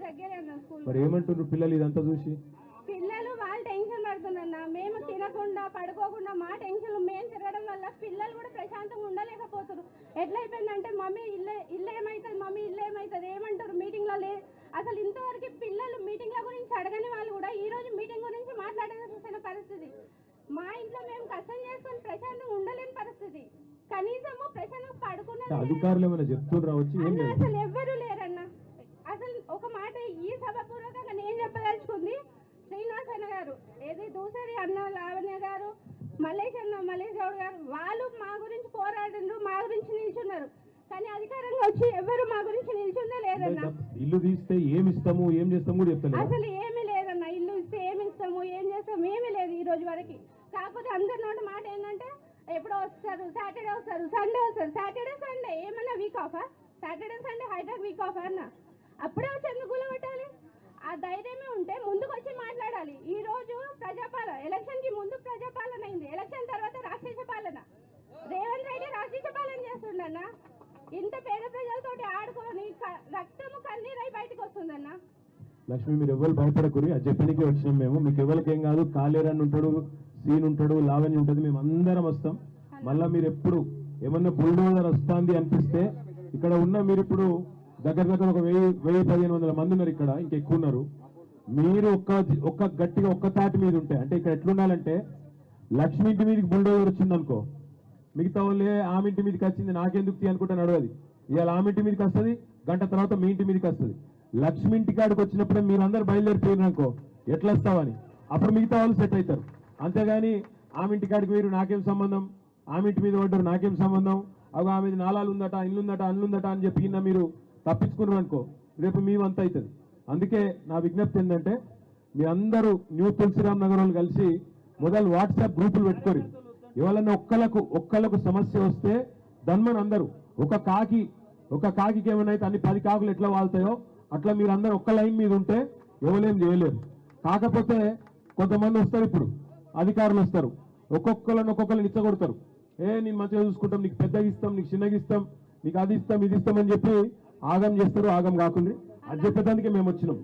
దగ్గరే అన్న స్కూల్. మరి ఏమంటుండ్రు పిల్లలు ఇదంతా చూసి? పిల్లలు వాళ్ళు టెన్షన్ పడుతున్నా. మేము తినకుండా పడుకోకుండా మా టెన్షన్ మేము తిరగడం వల్ల పిల్లలు కూడా ప్రశాంతంగా ఉండలేకపోతున్నారు. ఎట్లయిపోయిందంటే మమ్మీ ఇల్లు ఏమవుతుంది, మమ్మీ ఇల్లు ఏమవుతుంది ఏమంటారు మీటింగ్లో అసలు ఇంతవరకు పిల్లలు మీటింగ్ల గురించి అడగని వాళ్ళు కూడా ఈ రోజు మీటింగ్ గురించి మాట్లాడాల్సిన పరిస్థితి. మా ఇంట్లో మేము కష్టం చేసుకొని ప్రశాంతంగా ఉండలేని పరిస్థితి. కనీసము ప్రశాంతంగా పడుకున్న అధికారులు ఏమైనా చెప్తుండ్రా వచ్చి? అసలు ఎవ్వరూ లేరన్న. అసలు ఒక మాట ఈ సభాపూర్వకంగా నేను చెప్పదలుచుకుంది, శ్రీనివాస్ అన్న గారు, ఏది దూసరి అన్న, లావణ్య గారు, మల్లేష్ గౌడ్ గారు, వాళ్ళు మా గురించి పోరాడిండ్రు, మా గురించి నిల్చున్నారు. కానీ అధికారంగా వచ్చి ఎవరు మా గురించి నిల్చుందే లేదన్న. ఇల్లు తీస్తే ఏమి ఇస్తాము ఏం చేస్తాము కూడా చెప్తాను. అసలు ఏమీ లేదన్న. ఇల్లు ఇస్తే ఏమి ఇస్తాము ఏం చేస్తాము ఏమీ లేదు ఈ రోజు వరకు. కాకపోతే అందరి నోటి మాట ఏంటంటే ఎప్పుడో వస్తారు, సాటర్డే వస్తారు, సండే వస్తారు. సాటర్డే సండే ఏమన్నా వీక్ ఆఫా? Saturday Sunday Hyderabad week off అన్న. అప్పుడే వచ్చి ఎందుకు కూలగొట్టాలి? ఆ ధైర్యమే ఉంటే ముందుకు వచ్చి మాట్లాడాలి. ఈ రోజు ప్రజాపాలన, ఎలక్షన్ కి ముందు ప్రజాపాలన అయింది, ఎలక్షన్ తర్వాత రాక్షస పాలన. రేవంత్ రెడ్డి రాక్షస పాలన చేస్తుండన్న. ఇంత పేద ప్రజలతోటి ఆడుకొని రక్తము కన్నీరై బయటకు వస్తుందన్న. లక్ష్మి మీరు ఎవరు భయపడకూరి, అది చెప్పడానికి వచ్చినాం మేము. మీకు ఎవరికి ఏం కాదు. కాలేరన్ ఉంటాడు, సీన్ ఉంటాడు, లావణ్య ఉంటుంది, మేము అందరం వస్తాం. మళ్ళా మీరు ఎప్పుడు ఏమన్నా బుల్డోజర్ వస్తుంది అనిపిస్తే ఇక్కడ ఉన్న మీరు ఇప్పుడు దగ్గర ఒక 1000-1500 మంది ఉన్నారు ఇక్కడ, ఇంకెక్కువ ఉన్నారు. మీరు ఒక్క గట్టిగా ఒక్క తాటి మీద ఉంటే, అంటే ఇక్కడ ఎట్లుండాలంటే లక్ష్మి ఇంటి మీదకి బుల్డోజర్ వచ్చింది అనుకో, మిగతా వాళ్ళే ఆమె ఇంటి మీదకి వచ్చింది నాకెందుకు అనుకుంటా నడవది. ఇవాళ ఆమె ఇంటి మీదకి వస్తుంది, గంట తర్వాత మీ ఇంటి మీదకి వస్తుంది. లక్ష్మి ఇంటి కాడికి వచ్చినప్పుడే మీరు అందరు బయలుదేరిపోయినారు అనుకో, ఎట్లా వస్తావని అప్పుడు మిగతా వాళ్ళు సెట్ అవుతారు. అంతేగాని ఆమె ఇంటి కాడికి మీరు నాకేం సంబంధం, ఆమె ఇంటి మీద పడ్డారు నాకేం సంబంధం, అవి ఆమె నాలాలు ఉందట, ఇల్లుందట, అన్నుందట అని చెప్పి మీరు తప్పించుకున్నారు అనుకో, రేపు మేమంత అవుతుంది. అందుకే నా విజ్ఞప్తి ఏంటంటే మీ అందరూ న్యూ తులసిరామ్ నగర్ వాళ్ళు కలిసి మొదలు వాట్సాప్ గ్రూపులు పెట్టుకోరు. ఎవరన్నా ఒక్కళ్ళకు సమస్య వస్తే దన్మని అందరూ ఒక కాకి ఏమైనా అయితే అన్ని 10 కాకులు ఎట్లా వాళ్తాయో అట్లా మీరు అందరూ ఒక్క లైన్ మీద ఉంటే ఎవరేం చేయలేరు. కాకపోతే కొంతమంది వస్తారు, ఇప్పుడు అధికారులు వస్తారు, ఒక్కొక్కరిని ఇచ్చగొడతారు. నేను మంచిగా చూసుకుంటాం, నీకు పెద్దగా ఇస్తాం, నీకు చిన్నగా ఇస్తాం, నీకు అది ఇస్తాం ఇది ఇస్తామని చెప్పి ఆగం చేస్తారు. ఆగం కాకుండా అది చెప్పేదానికి మేము వచ్చినాం.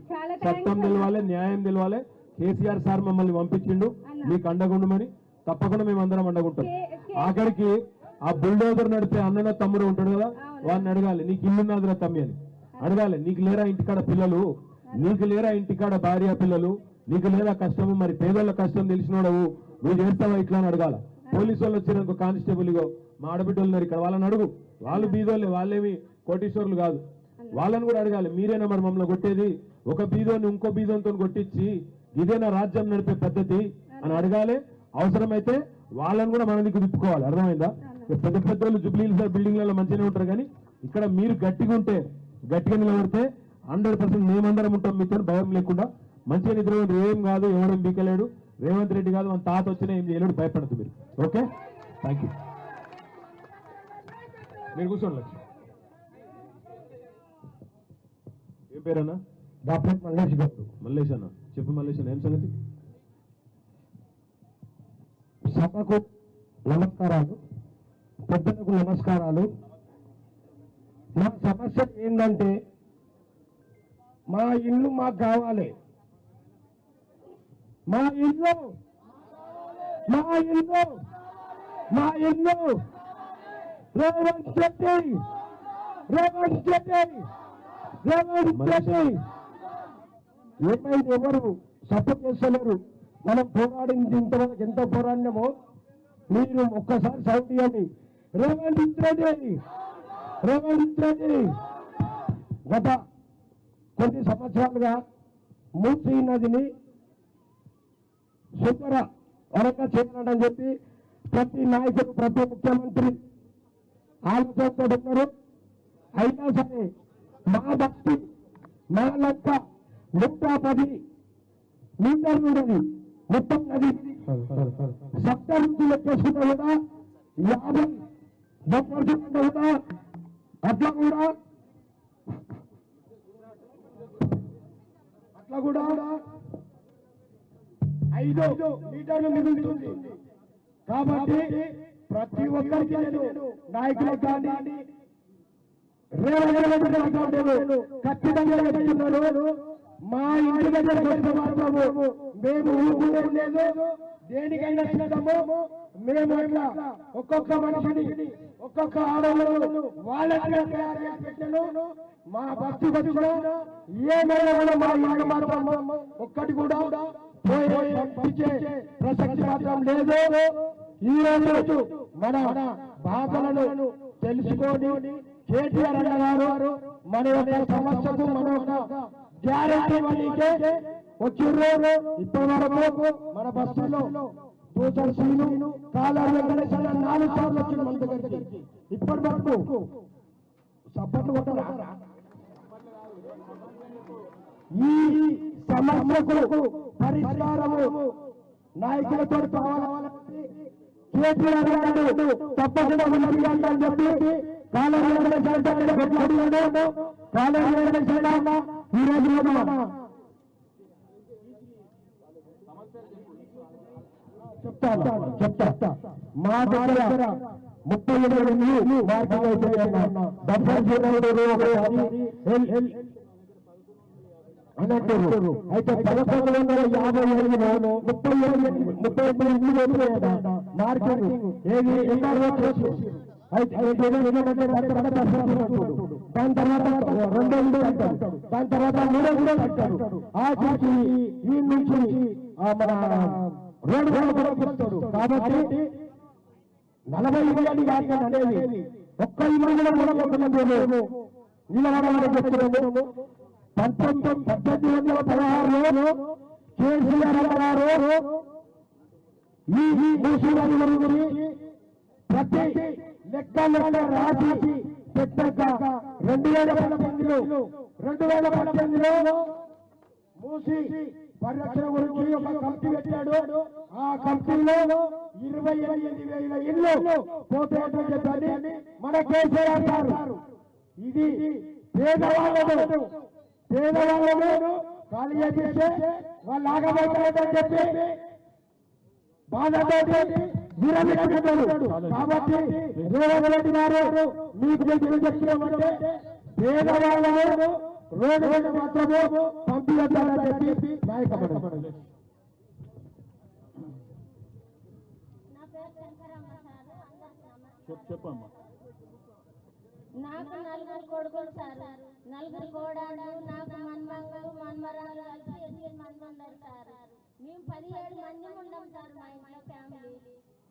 చట్టం తెలవాలి, న్యాయం తెలవాలి. కేసీఆర్ సార్ మమ్మల్ని పంపించిండు మీకు అండగుండమని, తప్పకుండా మేము అందరం అండగుంటాం. ఆఖరికి ఆ బుల్డోజర్ నడిపే అన్ననో తమ్ముడు ఉంటాడు కదా, వాడిని అడగాలి, నీకు ఇల్లున్నదిరా తమ్మి అని అడగాలి. నీకు లేరా ఇంటికాడ పిల్లలు, నీకు లేరా ఇంటికాడ భార్య పిల్లలు, నీకు లేదా కష్టము, మరి పేదోళ్ళ కష్టం తెలిసినోడవు, నువ్వు చేస్తావా ఇట్లా అని అడగాల. పోలీసు వాళ్ళు వచ్చారు కానిస్టేబుల్ ఇగో మా ఆడబిడ్డలు ఉన్నారు ఇక్కడ, వాళ్ళని అడుగు. వాళ్ళు బీదోళ్ళే, వాళ్ళేమి కోటీశ్వరులు కాదు. వాళ్ళని కూడా అడగాలి, మీరేనా మరి మమ్మల్ని కొట్టేది? ఒక బీదోని ఇంకో బీదోనితో కొట్టించి ఇదేనా రాజ్యం నడిపే పద్ధతి అని అడగాలి. అవసరమైతే వాళ్ళని కూడా మన దిక్కు తిప్పుకోవాలి. అర్థమైందా? పెద్ద పెద్ద వాళ్ళు జూబ్లీ బిల్డింగ్లలో మంచిగానే ఉంటారు, కానీ ఇక్కడ మీరు గట్టిగా ఉంటే, గట్టిగా నిలబడితే 100% మేమందరం ఉంటాం మీతో, భయం లేకుండా మంచిగా నిద్ర. ఏం కాదు, ఎవరేం బీకలేడు, రేవంత్ రెడ్డి కాదు మన తాత వచ్చినా ఏం చేయలేడు, భయపడదు మీరు. Okay, thank you. మీరు కూర్చోండి. లక్ష్మి, ఏం పేరన్నా? డాక్టర్ మల్లేష్ గారు. మల్లేష్ అన్న, చెప్పు మల్లేష్ అన్న, ఏం సంగతి? సభకు నమస్కారాలు, పెద్దలకు నమస్కారాలు. మా సమస్య ఏంటంటే మా ఇల్లు మాకు కావాలి. మా ఇల్లు మా ఇల్లు మా ఇల్లు రేవంత్ రెడ్డి రేవంత్ రెడ్డి రేవంత్ రెడ్డి ఏమైంది? ఎవరు సపోర్ట్ చేస్తలేరు. మనం పోరాడింది ఇంతవరకు ఎంత పోరాడినామో మీరు ఒక్కసారి సౌండ్ ఇవ్వండి. రేవంత్ రెడ్డి రేవంత్ రెడ్డి గత కొన్ని సంవత్సరాలుగా మూసీ నదిని శుభ్ర వరంగా చేయాలని చెప్పి ప్రతి నాయకుడు, ప్రతి ముఖ్యమంత్రి ఆలోచనతో ఉన్నారు. అయినా సరే మా భక్తి, మా లెక్క 110 మీటర్లు ఉన్నది మొత్తం నది. సప్త నుంచి లెక్కేసుకుంటే కూడా 50 కూడా అట్లా కూడా 5 మీటర్లు మిగులుతుంది. కాబట్టి ప్రతి ఒక్కరికి నేను నాయకులకు కానీ ఖచ్చితంగా చెప్తున్నాను, మా ఇంటి దగ్గర మాత్రము మేము ఊరుకునే లేదు, దేనికైనా సిద్ధము. మేము అట్లా ఒక్కొక్క మనిషిని, ఒక్కొక్క ఆడవాళ్ళు వాళ్ళని తయారు చేసి పెట్టాను. మా భక్తి వచ్చిన ఏమైనా మా ఇల్లు మాత్రం ఒక్కటి కూడా పంపించే ప్రసక్తి మాత్రం లేదు. ఈ రోజు మన బాధలను తెలుసుకొని కేటీఆర్ అన్నగారు మన యొక్క సమస్యకు మన యొక్క గ్యారెంటీ మనీకే వచ్చిర్రు. ఇప్పటి వరకు మన బస్సులో దూసర్ సీను కాలాలు 4 సార్లు వచ్చింది మన దగ్గరికి. ఇప్పటి వరకు సపోర్ట్ కొట్టరా? ఈ సమస్యకు పరిష్కారము నాయకులతో కావాలని కేటీఆర్ గారు తప్పకుండా అని చెప్పి చెప్తా. మా దగ్గర 37 మార్పులు అన్నట్టు. అయితే 1157లో 38 మార్కెటింగ్ ఏది అయితే దాని తర్వాత 2 ఇళ్ళు కట్టారు, దాని తర్వాత 3 కూడా కట్టారు. ఆఖరికి ఈ నుంచి మన రోడ్డు కొడతాడు. కాబట్టి 40 ఇళ్ళు అనేది ఒక్క ఇల్లు కూడా కొడుతున్నాము. నిలబడాలని చెప్తున్నాము. 1816లో కేసీఆర్ గారు ఈ మూసీ నది గురించి ప్రతి లెక్క రాసి పెట్టాక 2018లో మూసీ పరిరక్షణ గురించి ఒక కమిటీ పెట్టాడు. ఆ కమిటీలో 28,000 ఇళ్ళు పోతాయని చెప్పని మన కేసీఆర్ గారు ఇది పేదవాళ్ళను ఖాళీ చేస్తే వాళ్ళు ఆగబోతారని చెప్పి బాధతో విరమిస్తున్నాడు. కాబట్టి రేవంత్ రెడ్డి గారు మీకు చెప్తున్నామంటే పేదవాళ్ళను రోడ్డు మీద మాత్రమే పంపించాలని చెప్పి నాయకపడ్డారు. చెప్పమ్మా. నాకు 4 కొడుకులు సార్, 4 కోడళ్ళు, నాకు మన్మంగలు మన్మరాలు కలిసి 8 మంది ఉన్నారు సార్. మేము 17 మంది ఉన్నాం సార్ మా ఇంట్లో ఫ్యామిలీ.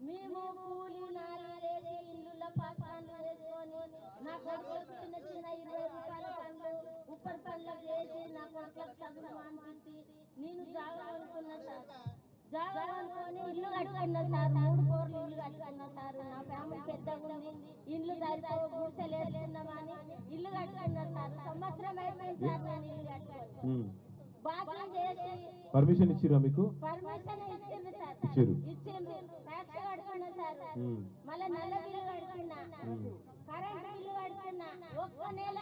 మేము కూలి నాలుగేసి ఇల్లుల పాత్రలు వేసుకొని నా కొడుకు చిన్న చిన్న 20 రూపాయల పనులు ఉప్పర్ పనులకు చేసి నా కొడుకులకు చదువు అనిపించి నేను జాగా అనుకున్నా సార్. జాగా అనుకొని ఇల్లు కట్టుకున్నా సార్. 3 కోర్లు ఇల్లు కట్టుకున్నా సార్. నా ఫ్యామిలీ పెద్దగా ఉంది, ఇల్లు సరిపోవు, గుడిసెలు వేసుకున్నామని ఇల్లు కట్టుకున్నా సార్. సంవత్సరం అయిపోయింది సార్ నేను ఇల్లు కట్టుకొని. బాధ్యం చేసి పర్మిషన్ ఇచ్చిరా మీకు? పర్మిషన్ ఇచ్చింది సార్. ఇచ్చారు. ఇచ్చింది. ట్యాక్స్ కడుతున్నా సార్. మళ్ళీ నల్ల బిల్లు కడుతున్నా, కరెంట్ బిల్లు కడుతున్నా. ఒక్క నెల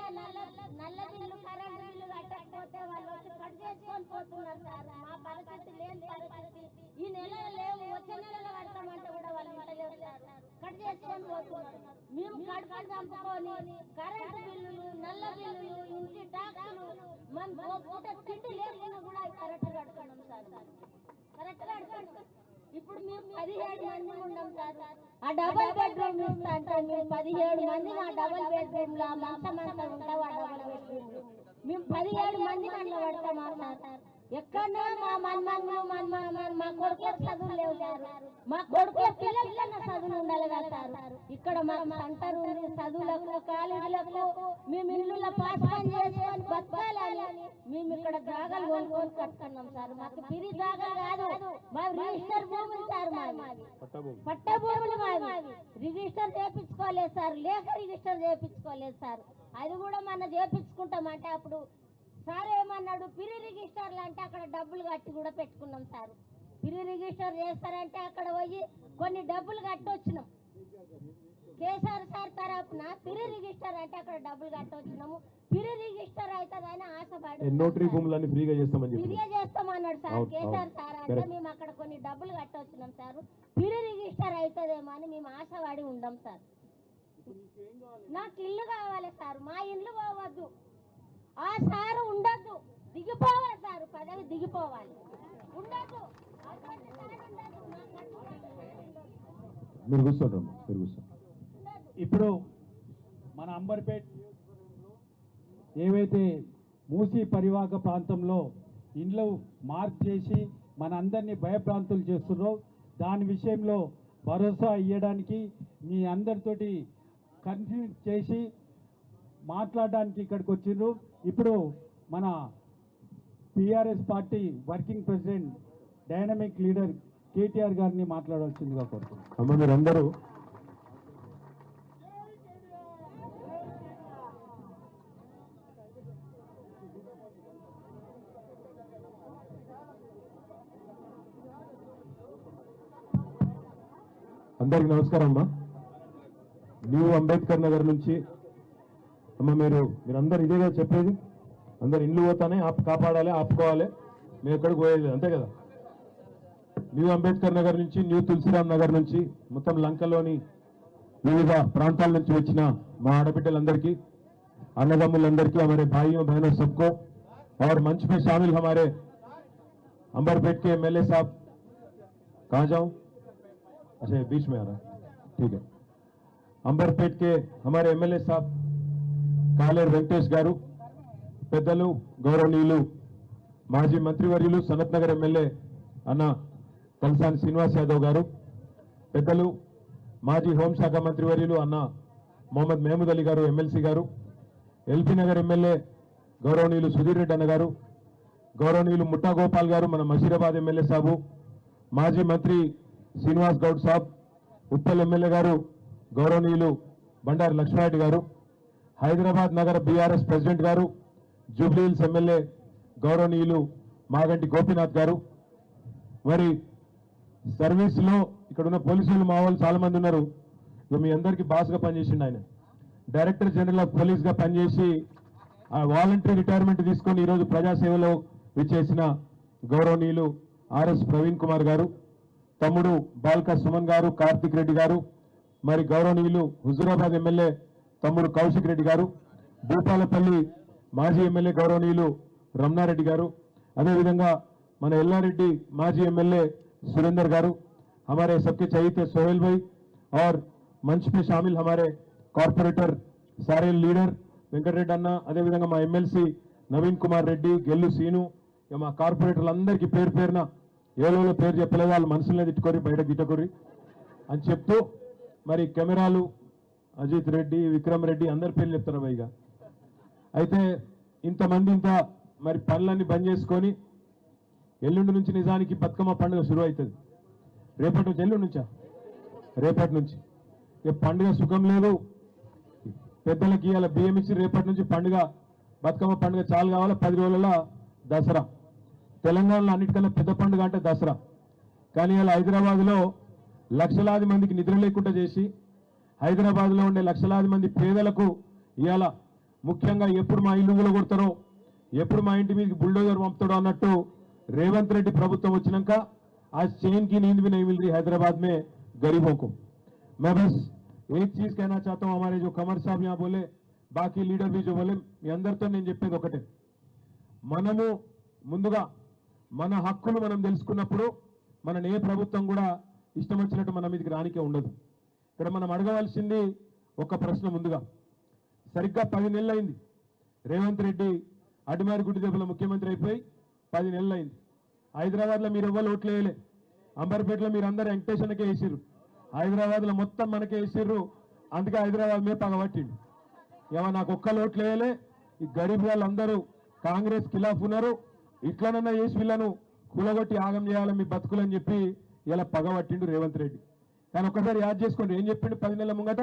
నల్ల బిల్లు కరెంట్ బిల్లు కట్టకపోతే వాళ్ళు వచ్చి కట్ చేసుకొని పోతున్నారు సార్. మా పరిస్థితి లేని పరిస్థితి. ఈ నెల లేవు, వచ్చే నెలలో కడతామంటే కూడా వాళ్ళు ఇవ్వలేరు సార్. కట్ చేసుకొని పోతున్నారు. మేము కడుపులు చంపుకొని కరెంట్ బిల్లులు, నల్ల బిల్లులు, ఇంటి ట్యాక్సులు, మనం పూట తిండి లేకుండా కూడా కరెక్ట్ కడుతున్నాం సార్. కరెక్ట్ కడుతున్నాం. ఇప్పుడు మేము 17 మంది ఉన్నాం సార్. ఆ డబల్ బెడ్రూమ్ ఇస్తా అంటే మేము 17 మంది ఆ డబల్ బెడ్రూమ్ లో మంచం అంతా ఉంటాం. ఆ డబల్ బెడ్రూమ్ మేము 17 మంది అందులో పడతామా సార్? ఎక్కడో మా కొడుకులకు చదువులు లేవు సార్. మా కొడుకుల పిల్లలకన్నా చదువులు ఉండాలి కదా సార్. ఇక్కడ మాకు సెంటర్ ఉంది, చదువులకు కాలేజీలకు మేము ఇల్లుల పాస్ పని చేసుకొని బతకాలని మేము ఇక్కడ జాగాలు కొనుక్కొని కట్టుకున్నాం సార్. మాకు పిరి జాగాలు కాదు, మా రిజిస్టర్ భూములు సార్. మాది పట్ట భూములు. మావి రిజిస్టర్ చేయించుకోలేదు సార్. లేక రిజిస్టర్ చేయించుకోలేదు సార్. అది కూడా మన చేయించుకుంటామంటే అప్పుడు సార్ ఏమన్నాడు, పిరి రిజిస్టర్లు అంటే అక్కడ డబ్బులు కట్టి కూడా పెట్టుకున్నాం సార్. పిరి రిజిస్టర్ చేస్తారంటే అక్కడ పోయి కొన్ని డబ్బులు కట్టి వచ్చినాం. కేసీఆర్ సార్ తరఫున పిరి రిజిస్టర్ అంటే అక్కడ డబ్బులు కట్టి వచ్చినాము. పిరి రిజిస్టర్ అవుతుందని ఆశపడి నోటరీ భూములన్నీ ఫ్రీగా చేస్తామని ఫ్రీగా చేస్తామన్నాడు సార్ కేసీఆర్ సార్. అంటే మేము అక్కడ కొన్ని డబ్బులు కట్టి వచ్చినాం సార్. పిరి రిజిస్టర్ అవుతుందేమో అని మేము ఆశపడి ఉండాం సార్. నాకు ఇల్లు కావాలి సార్. మా ఇల్లు పోవద్దు. ఆ సారు ఉండద్దు, దిగిపోవాలి సార్. పదవి దిగిపోవాలి, ఉండద్దు. మీరు కూర్చోండి, మీరు కూర్చోండి. ఇప్పుడు మన అంబర్పేట్ ఏవైతే మూసీ పరివాహక ప్రాంతంలో ఇండ్లు మార్క్ చేసి మన అందరినీ భయభ్రాంతులు చేస్తున్నారో దాని విషయంలో భరోసా ఇవ్వడానికి మీ అందరితోటి కన్ఫ్యూజ్ చేసి మాట్లాడడానికి ఇక్కడికి వచ్చిండ్రు. ఇప్పుడు మన TRS party working president dynamic leader KTR గారిని మాట్లాడాల్సిందిగా కోరుతున్నాను. అమ్మ మీరందరూ అందరికి నమస్కారం అమ్మా. న్యూ అంబేద్కర్ నగర్ నుంచి అమ్మ మీరందరూ ఇదేగా చెప్పేది. అందరు ఇండ్లు పోతానే కాపాడాలి, ఆపుకోవాలి, మేము ఎక్కడికి పోయేది అంతే కదా. న్యూ అంబేద్కర్ నగర్ నుంచి, న్యూ తులసిరామ్ నగర్ నుంచి, మొత్తం లంకలోని వివిధ ప్రాంతాల నుంచి వచ్చిన మా ఆడబిడ్డలందరికీ, అన్నదమ్ములందరికీ, हमारे भाइयों बहनों सबको, और मंच में शामिल हमारे अंबरपेट के एमएलए साहब, कहाँ जाऊं, अच्छा बीच में आ रहा है, ठीक है. अंबरपेट के हमारे एमएलए साहब కాలేరు వెంకటేష్ గారు, పెద్దలు గౌరవనీయులు మాజీ మంత్రివర్యులు సనత్ నగర్ ఎమ్మెల్యే అన్న తలసాని శ్రీనివాస్ యాదవ్ గారు, పెద్దలు మాజీ హోంశాఖ మంత్రివర్యులు అన్న మొహమ్మద్ మహమూద్ అలీ గారు ఎమ్మెల్సీ గారు, ఎల్బీ నగర్ ఎమ్మెల్యే గౌరవనీయులు సుధీర్ రెడ్డి అన్న గారు, గౌరవనీయులు ముఠా గోపాల్ గారు మన మషీరాబాద్ ఎమ్మెల్యే సాబు, మాజీ మంత్రి శ్రీనివాస్ గౌడ్ సాబ్, ఉప్పల్ ఎమ్మెల్యే గారు గౌరవనీయులు బండారి లక్ష్మారెడ్డి గారు, హైదరాబాద్ నగర బీఆర్ఎస్ ప్రెసిడెంట్ గారు, జూబ్లీహిల్స్ ఎమ్మెల్యే గౌరవనీయులు మాగంటి గోపీనాథ్ గారు, మరి సర్వీస్ లో ఇక్కడ ఉన్న పోలీసులు మా వాళ్ళు చాలా మంది ఉన్నారు. మీ అందరికీ బాస్గా పనిచేసిండు ఆయన. డైరెక్టర్ జనరల్ ఆఫ్ పోలీస్ గా పనిచేసి ఆ వాలంటరీ రిటైర్మెంట్ తీసుకొని ఈరోజు ప్రజాసేవలో విచ్చేసిన గౌరవనీయులు ఆర్ఎస్ ప్రవీణ్ కుమార్ గారు, తమ్ముడు బాల్కా సుమన్ గారు, కార్తిక్ రెడ్డి గారు, మరి గౌరవనీయులు హుజూరాబాద్ ఎమ్మెల్యే తమ్ముడు కౌశిక్ రెడ్డి గారు, భూపాలపల్లి మాజీ ఎమ్మెల్యే గౌరవనీయులు రమణారెడ్డి గారు, అదేవిధంగా మన ఎల్లారెడ్డి మాజీ ఎమ్మెల్యే सुरेंद्र गारू, हमारे सबके चाहिए सोहेल भाई, और मंच में शामिल हमारे कॉर्पोरेटर सारे लीडर వెంకట రెడ్డి అన్న, అదేవిధంగా మా ఎమ్మెల్సీ నవీన్ కుమార్ రెడ్డి, గెల్లు సీను, మా కార్పొరేటర్లందరికీ పేరు పేరున ఏలో పేరు చెప్పలేదు, వాళ్ళు మనసులో తిట్టుకోరి బయట గిట్టుకోరి. అని చెప్తూ మరి కెమెరాలు అజిత్ రెడ్డి విక్రమ్ రెడ్డి అందరి పేర్లు చెప్తారు పైగా. అయితే ఇంతమంది ఇంత మరి పనులన్నీ బంద్ చేసుకొని ఎల్లుండి నుంచి నిజానికి బతుకమ్మ పండుగ శురు అవుతుంది. రేపటి నుంచి ఎల్లుండి నుంచా రేపటి నుంచి ఇక పండుగ సుఖం లేదు. పెద్దలకి ఇవాళ బియ్యం ఇచ్చి రేపటి నుంచి పండుగ బతుకమ్మ పండుగ చాలు కావాలి. 10 రోజుల దసరా. తెలంగాణలో అన్నిటికన్నా పెద్ద పండుగ అంటే దసరా. కానీ ఇలా హైదరాబాద్లో లక్షలాది మందికి నిద్ర లేకుండా చేసి హైదరాబాద్లో ఉండే లక్షలాది మంది పేదలకు ఇవాళ ముఖ్యంగా ఎప్పుడు మా ఇల్లు కూలగొడతారో ఎప్పుడు మా ఇంటి మీదకి బుల్డోజర్ పంపుతాడో అన్నట్టు రేవంత్ రెడ్డి ప్రభుత్వం వచ్చినాక आज चैन की नींद भी नहीं मिल रही हैदराबाद में गरीबों को। मैं बस एक चीज कहना चाहता हूं, हमारे जो कमर साहब यहाँ बोले, बाकी लीडर भी जो बोले, మీ అందరితో నేను చెప్పేది ఒకటే, మనము ముందుగా మన హక్కులు మనం తెలుసుకున్నప్పుడు మన ఏ ప్రభుత్వం కూడా ఇష్టం వచ్చినట్టు మన మీదకి రానికే ఉండదు. ఇక్కడ మనం అడగవలసింది ఒక ప్రశ్న ముందుగా. సరిగ్గా 10 నెలలు అయింది రేవంత్ రెడ్డి అడ్డమారి గుడ్డి దెబ్బల ముఖ్యమంత్రి అయిపోయి 10 నెలలు అయింది. హైదరాబాద్లో మీరు ఎవ్వరు ఓట్లు వేయలే. అంబర్పేటలో మీరు అందరూ వెంకటేశ్వరకే వేసిర్రు. హైదరాబాద్లో మొత్తం మనకే వేసిర్రు. అందుకే హైదరాబాద్ మీద పగబట్టిండు. ఏమో నాకు ఒక్కరు ఓట్లు వేయలే. ఈ గరీబ్ వాళ్ళందరూ కాంగ్రెస్ ఖిలాఫ్ ఉన్నారు. ఇట్లనన్నా వేసి వీళ్ళను కూలగొట్టి ఆగం చేయాలి మీ బతుకులని చెప్పి ఇలా పగబట్టిండు రేవంత్ రెడ్డి. కానీ ఒక్కసారి యాద్ చేసుకోండి ఏం చెప్పిండు 10 నెలల ముంగట.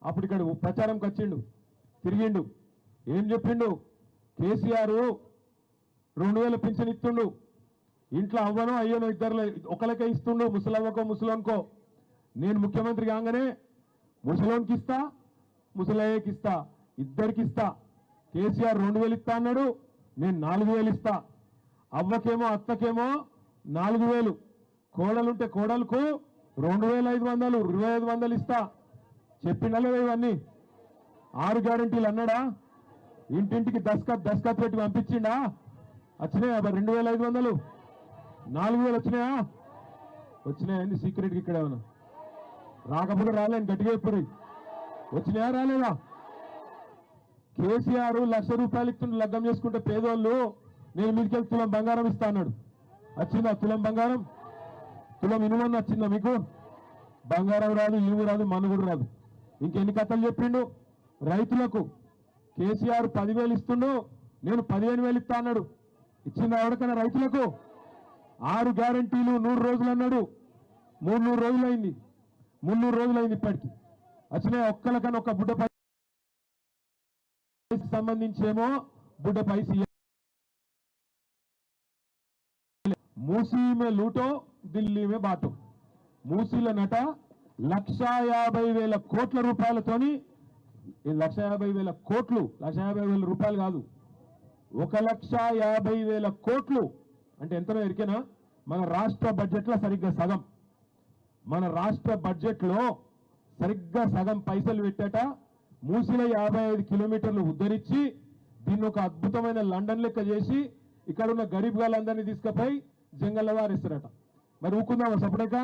అప్పుడు ఇక్కడ ప్రచారంకి వచ్చిండు, తిరిగిండు. ఏం చెప్పిండు? కేసీఆర్ 2000 పింఛన్ ఇస్తుండు. ఇంట్లో అవ్వనో అయ్యనో ఇద్దరు ఒకరికే ఇస్తుండు, ముసలవ్వకో ముసలోనికో. నేను ముఖ్యమంత్రి కాగానే ముసలోనికి ఇస్తా, ముసలయ్యకి ఇస్తా, ఇద్దరికి ఇస్తా. కేసీఆర్ 2000 ఇస్తా అన్నాడు, నేను 4000 ఇస్తా. అవ్వకేమో అత్తకేమో 4000, కోడలుంటే కోడలకు 2500, 2500 ఇస్తా. చెప్పిండా లేదా ఇవన్నీ? 6 గ్యారెంటీలు అన్నాడా? ఇంటింటికి దస్కత్ పెట్టి పంపించిండా? వచ్చినాయా 2500, 4000 వచ్చినాయా? వచ్చినాయండి సీక్రెట్కి ఇక్కడ ఏమన్నా రాకపోతే రాలేని గట్టిగా ఎప్పుడు వచ్చినాయా రాలేదా? కేసీఆర్ 1,00,000 రూపాయలు ఇస్తుంటే లగ్గం చేసుకుంటే పేదోళ్ళు నేను మీదికెళ్ళి తులం బంగారం ఇస్తా అన్నాడు. వచ్చిందా తులం బంగారం? తులం ఇనుమన్న వచ్చిందా మీకు? బంగారం రాదు, ఇనుము రాదు, మనుగుడు రాదు. ఇంకెన్ని కథలు చెప్పిండు? రైతులకు కేసీఆర్ 10,000 ఇస్తుండు, నేను 15,000 ఇస్తా అన్నాడు. ఇచ్చిందా ఎవరికైనా రైతులకు? 6 గ్యారెంటీలు 100 రోజులు అన్నాడు. 300 రోజులైంది, 300 రోజులైంది ఇప్పటికి. వచ్చినాయి ఒక్కలకన్నా ఒక బుడ్డ పై సంబంధించేమో బుడ్డ పై మూసీ మే లూటో ఢిల్లీ మే బాటో. మూసీల నట 1,50,000 కోట్ల రూపాయలతోని, 1,50,000 కోట్లు, 1,50,000 రూపాయలు కాదు, 1,50,000 కోట్లు అంటే ఎంతనో ఎరికేనా? మన రాష్ట్ర బడ్జెట్లో సరిగ్గా సగం. మన రాష్ట్ర బడ్జెట్లో సరిగ్గా సగం పైసలు పెట్టాట. మూసిలో 55 కిలోమీటర్లు ఉద్ధరించి దీన్ని ఒక అద్భుతమైన లండన్ లెక్క చేసి ఇక్కడ ఉన్న గరీబ్ గాళ్ళందరినీ తీసుకుపోయి జంగల్లో వారిస్తారట. మరి ఊకుందామా సపరేక?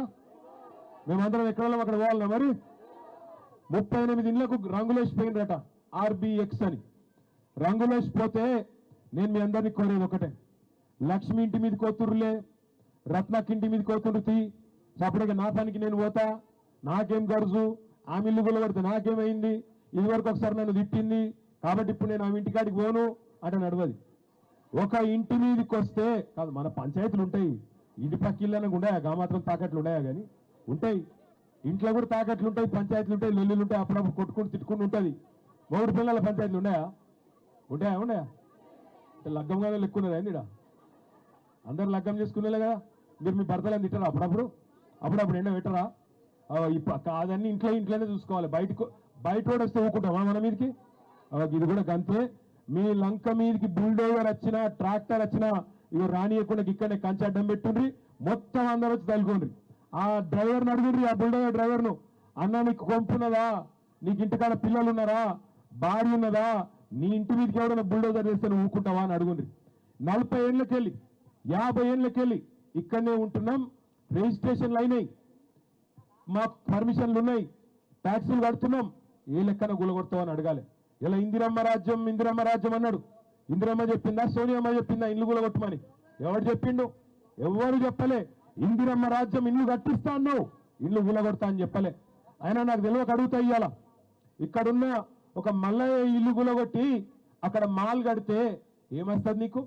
మేమందరం ఎక్కడ అక్కడ పోవాలన్నా? మరి 38 ఇండ్లకు రంగులేసిపోయిందట, RBX అని. రంగులేసిపోతే నేను మీ అందరినీ కోరేది ఒకటే, లక్ష్మి ఇంటి మీద కోతురులే, రత్నకి ఇంటి మీద కోతురుతి, సపరేట్గా నా పనికి నేను పోతా, నాకేం గరుజు, ఆమె ఇల్లు కొలబడితే నాకేమైంది, ఇదివరకు ఒకసారి నన్ను తిట్టింది కాబట్టి ఇప్పుడు నేను ఆమె ఇంటికాడికి పోను అంటే నడవది. ఒక ఇంటి మీదకి వస్తే కాదు, మన పంచాయతీలు ఉంటాయి, ఇంటి పక్క ఇళ్ళనకు ఉన్నాయా? గా మాత్రం తాకట్లు ఉన్నాయా? కానీ ఉంటాయి. ఇంట్లో కూడా తాకట్లు ఉంటాయి, పంచాయతీలు ఉంటాయి, లొల్లులు ఉంటాయి, అప్పుడప్పుడు కొట్టుకుని తిట్టుకుని ఉంటుంది. 3 పిల్లల పంచాయతీలు ఉన్నాయా? ఉంటాయా? ఉన్నాయా? లగ్గంగా లెక్కున్నారా? ఏంది అందరు లగ్గం చేసుకునేలే కదా. మీరు మీ భర్తలను తిట్టరా? అప్పుడప్పుడు ఎండ పెట్టరా? కాదన్నీ ఇంట్లోనే చూసుకోవాలి. బయట వస్తే ఊకుంటామా మన మీదకి? ఇది కూడా గంతే. మీ లంక మీదకి బుల్డోజర్ వచ్చినా, ట్రాక్టర్ వచ్చినా ఇవి రానియకుండా ఇక్కడనే కంచె అడ్డం పెట్టుండ్రి, మొత్తం అందరూ వచ్చి తలుకోండి. ఆ డ్రైవర్ని అడుగుండ్రి, ఆ బుల్డోజర్ డ్రైవర్ను, అన్న నీకు కొంపున్నదా? నీకు ఇంటికాడ పిల్లలు ఉన్నారా? భార్య ఉన్నదా? నీ ఇంటి మీదకి ఎవరైనా బుల్డోజర్ చేస్తే నువ్వు ఊకుంటావా అని అడుగుండ్రి. 40 ఏళ్ళకెళ్ళి 50 ఏళ్ళకెళ్ళి ఇక్కడనే ఉంటున్నాం, రిజిస్ట్రేషన్లు అయినాయి, మాకు పర్మిషన్లు ఉన్నాయి, ట్యాక్సీలు కడుతున్నాం, ఏ లెక్కన గులగొడతావని అడగాలి. ఇలా ఇందిరమ్మ రాజ్యం అన్నాడు. ఇందిరమ్మ చెప్పిందా? సోనియమ్మ చెప్పిందా ఇల్లు గులగొట్టమని? ఎవరు చెప్పిండు? ఎవరు చెప్పలే. ఇందిరమ్మ రాజ్యం ఇల్లు కట్టిస్తా అన్నావు, ఇల్లు కూలగొడతా అని చెప్పలే. అయినా నాకు తెలియక అడుగుతా ఇయ్యాల, ఇక్కడున్న ఒక మల్లయ్య ఇల్లు కూలగొట్టి అక్కడ మాల్ కడితే ఏమొస్తుంది నీకు?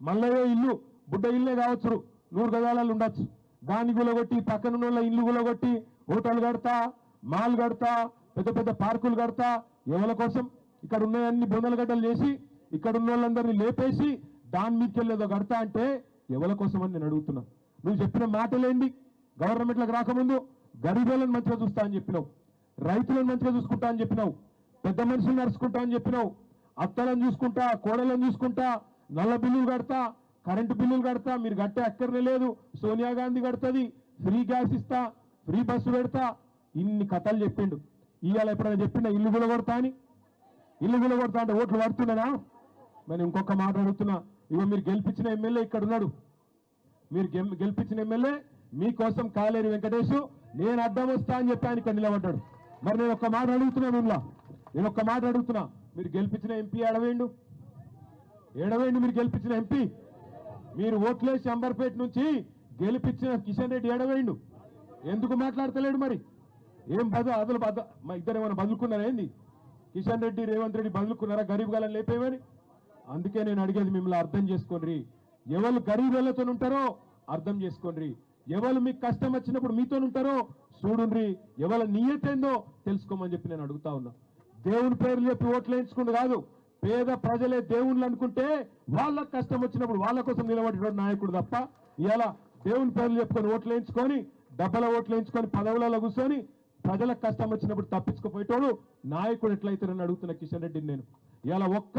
మల్లయ్య ఇల్లు బుడ్డ ఇల్లే కావచ్చు, 100 గజాలలో ఉండొచ్చు, దాన్ని కూలగొట్టి పక్కన వాళ్ళ ఇల్లు కూలగొట్టి హోటల్ కడతా, మాల్ కడతా, పెద్ద పెద్ద పార్కులు కడతా, ఎవరి కోసం? ఇక్కడ ఉన్నాయన్ని బొందలగడ్డలు చేసి ఇక్కడ ఉన్న వాళ్ళందరినీ లేపేసి దాని మీదకి వెళ్ళేదో కడతా అంటే ఎవరి కోసం అని నేను అడుగుతున్నా. నువ్వు చెప్పిన మాటలేంటి? గవర్నమెంట్లకు రాకముందు గరీబులను మంచిగా చూస్తా అని చెప్పినావు, రైతులను మంచిగా చూసుకుంటా అని చెప్పినావు, పెద్ద మనుషులు నడుచుకుంటా అని చెప్పినావు, అత్తలను చూసుకుంటా, కోడలను చూసుకుంటా, నల్ల బిల్లులు కడతా, కరెంటు బిల్లులు కడతా, మీరు కట్టే అక్కర్నే లేదు, సోనియా గాంధీ కడుతుంది, ఫ్రీ గ్యాస్ ఇస్తా, ఫ్రీ బస్సు పెడతా, ఇన్ని కథలు చెప్పిండు. ఇవాళ ఎప్పుడైనా చెప్పిండా ఇల్లు కూలగొడతా అని? ఇల్లు కూలగొడతా అంటే ఓట్లు పడుతున్నానా? మరి ఇంకొక మాట అడుగుతున్నా, ఇగో మీరు గెలిపించిన ఎమ్మెల్యే ఇక్కడ ఉన్నాడు, మీరు గెలిపించిన ఎమ్మెల్యే మీకోసం కాలేరు వెంకటేష్ నేను అడ్డం వస్తా అని చెప్పి ఆయన ఇక్కడ నిలబడ్డాడు. మరి నేను ఒక్క మాట అడుగుతున్నా, నేను ఒక్క మాట అడుగుతున్నా, మీరు గెలిపించిన ఎంపీ ఏడవేండు? మీరు గెలిపించిన ఎంపీ, మీరు ఓట్లేసి అంబర్పేట నుంచి గెలిపించిన కిషన్ రెడ్డి ఏడవేండు? ఎందుకు మాట్లాడతలేడు? మరి ఏం మా ఇద్దరేమైనా బదులుకున్నారా ఏంది? కిషన్ రెడ్డి రేవంత్ రెడ్డి బదులుకున్నారా గరీబ్ గాలను లేపేమని? అందుకే నేను అడిగేది మిమ్మల్ని అర్థం చేసుకోండి. ఎవరు గరీబులతో ఉంటారో అర్థం చేసుకోండి, ఎవరు మీకు కష్టం వచ్చినప్పుడు మీతో ఉంటారో చూడుండ్రి, ఎవరి నియతేందో తెలుసుకోమని చెప్పి నేను అడుగుతా ఉన్నా. దేవుని పేర్లు చెప్పి ఓట్లు వేయించుకుంటూ కాదు, పేద ప్రజలే దేవుళ్ళు అనుకుంటే వాళ్ళకి కష్టం వచ్చినప్పుడు వాళ్ళ కోసం నిలబడేటువంటి నాయకుడు తప్ప ఇలా దేవుని పేర్లు చెప్పుకొని ఓట్లు వేయించుకొని డబ్బల ఓట్లు వేయించుకొని పదవులలో కూర్చొని ప్రజలకు కష్టం వచ్చినప్పుడు తప్పించుకుపోయేటోడు నాయకుడు ఎట్లయితారని అడుగుతున్న కిషన్ రెడ్డిని నేను. ఇలా ఒక్క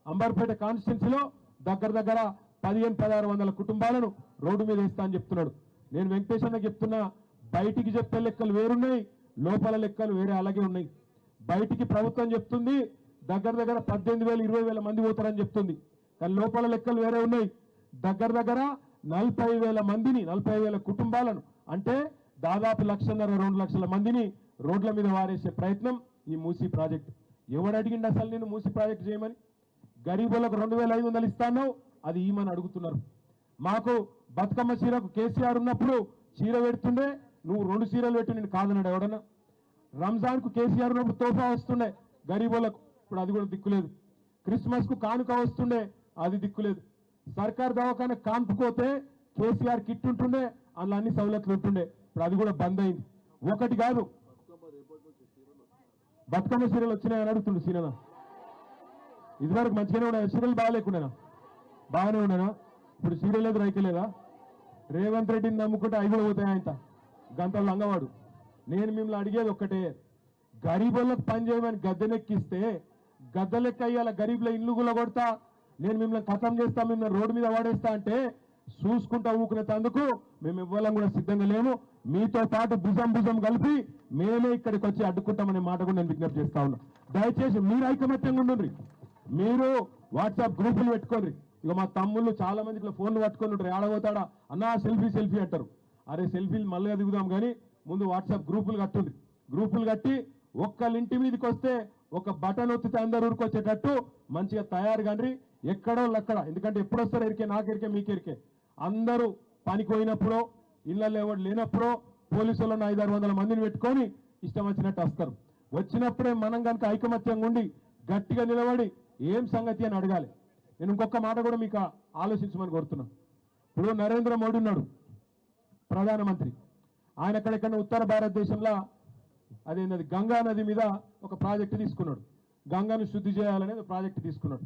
అంబర్పేట కాన్స్టిట్యున్సీలో దగ్గర 1500-1600 కుటుంబాలను రోడ్డు మీద వేస్తా అని చెప్తున్నాడు. నేను వెంకటేష్ అన్న చెప్తున్నా, బయటికి చెప్పే లెక్కలు వేరున్నాయి, లోపల లెక్కలు వేరే అలాగే ఉన్నాయి. బయటికి ప్రభుత్వం చెప్తుంది దగ్గర 18,000-20,000 మంది పోతారని చెప్తుంది, కానీ లోపల లెక్కలు వేరే ఉన్నాయి. దగ్గర 40,000 మందిని, 40,000 కుటుంబాలను, అంటే దాదాపు 1,50,000-2 లక్షల మందిని రోడ్ల మీద వారేసే ప్రయత్నం ఈ మూసీ ప్రాజెక్టు. ఎవడు అడిగిండి అసలు నేను మూసీ ప్రాజెక్టు చేయమని? గరీబులకు 2,500 ఇస్తాను, అది ఈమని అడుగుతున్నారు. మాకు బతుకమ్మ చీరకు కేసీఆర్ ఉన్నప్పుడు చీర పెడుతుండే, నువ్వు 2 చీరలు పెట్టి నేను కాదన్నాడు ఎవడన్నా? రంజాన్కు కేసీఆర్ ఉన్నప్పుడు తోఫా వస్తుండే గరీబులకు, ఇప్పుడు అది కూడా దిక్కులేదు. క్రిస్మస్కు కానుక వస్తుండే, అది దిక్కులేదు. సర్కార్ దవాఖాన కాన్పుకోతే కేసీఆర్ కిట్ ఉంటుండే, అందులో అన్ని సౌలతులు ఉంటుండే, ఇప్పుడు అది కూడా బంద్ అయింది. ఒకటి కాదు, బతుకమ్మ చీరలు వచ్చినాయని అడుగుతుండు సీనన్న. ఇదివరకు మంచిగానే ఉన్నాయి చీరలు, బాగాలేకున్నానా? బాగానే ఉన్నానా? ఇప్పుడు చీరలు లేదు, రైతు లేదా? రేవంత్ రెడ్డిని నమ్ముకుంటే అవి కూడా పోతాయి ఆయన గంటలు లంగవాడు. నేను మిమ్మల్ని అడిగేది ఒక్కటే, గరీబులకు పని చేయమని గద్దెనెక్కిస్తే గద్దెలెక్క అయ్యాల గరీబుల ఇల్లు కూడా కొడతా, నేను మిమ్మల్ని ఖతం చేస్తా, మిమ్మల్ని రోడ్డు మీద వాడేస్తా అంటే చూసుకుంటా ఊకునేందుకు మేము ఇవ్వాలని కూడా సిద్ధంగా లేము. మీతో పాటు భుజం కలిపి మేమే ఇక్కడికి వచ్చి అడ్డుకుంటామనే మాట కూడా నేను విజ్ఞప్తి చేస్తా ఉన్నా. దయచేసి మీరు ఐకమత్యంగా ఉండండి, మీరు వాట్సాప్ గ్రూపులు పెట్టుకోండి. ఇక మా తమ్ముళ్ళు చాలా మంది ఇట్లా ఫోన్లు పట్టుకొని ఉంటారు, ఆడబోతాడా అన్నా సెల్ఫీ అంటారు. అరే సెల్ఫీలు మళ్ళీ దిగుదాం కానీ ముందు వాట్సాప్ గ్రూపులు కట్టుండి. గ్రూపులు కట్టి ఒక్కళ్ళింటి మీదకి వస్తే ఒక బటన్ ఒత్తితే అందరు ఊరుకొచ్చేటట్టు మంచిగా తయారు కండ్రి, ఎక్కడో అక్కడ. ఎందుకంటే ఎప్పుడు వస్తారు ఎరికే, నాకెరికే మీకెరికే. అందరూ పనికి పోయినప్పుడు, ఇళ్ళల్లో ఎవరు లేనప్పుడు పోలీసులను 500-600 మందిని పెట్టుకొని ఇష్టం వచ్చినట్టు వస్తారు. వచ్చినప్పుడే మనం కనుక ఐకమత్యంగా ఉండి గట్టిగా నిలబడి ఏం సంగతి అని అడగాలి. నేను ఇంకొక మాట కూడా మీకు ఆలోచించమని కోరుతున్నాను. ఇప్పుడు నరేంద్ర మోడీ ఉన్నాడు ప్రధానమంత్రి, ఆయన ఎక్కడెక్కడ ఉత్తర భారతదేశంలో అదేంటది గంగా నది మీద ఒక ప్రాజెక్టు తీసుకున్నాడు. గంగాను శుద్ధి చేయాలనేది ప్రాజెక్టు తీసుకున్నాడు.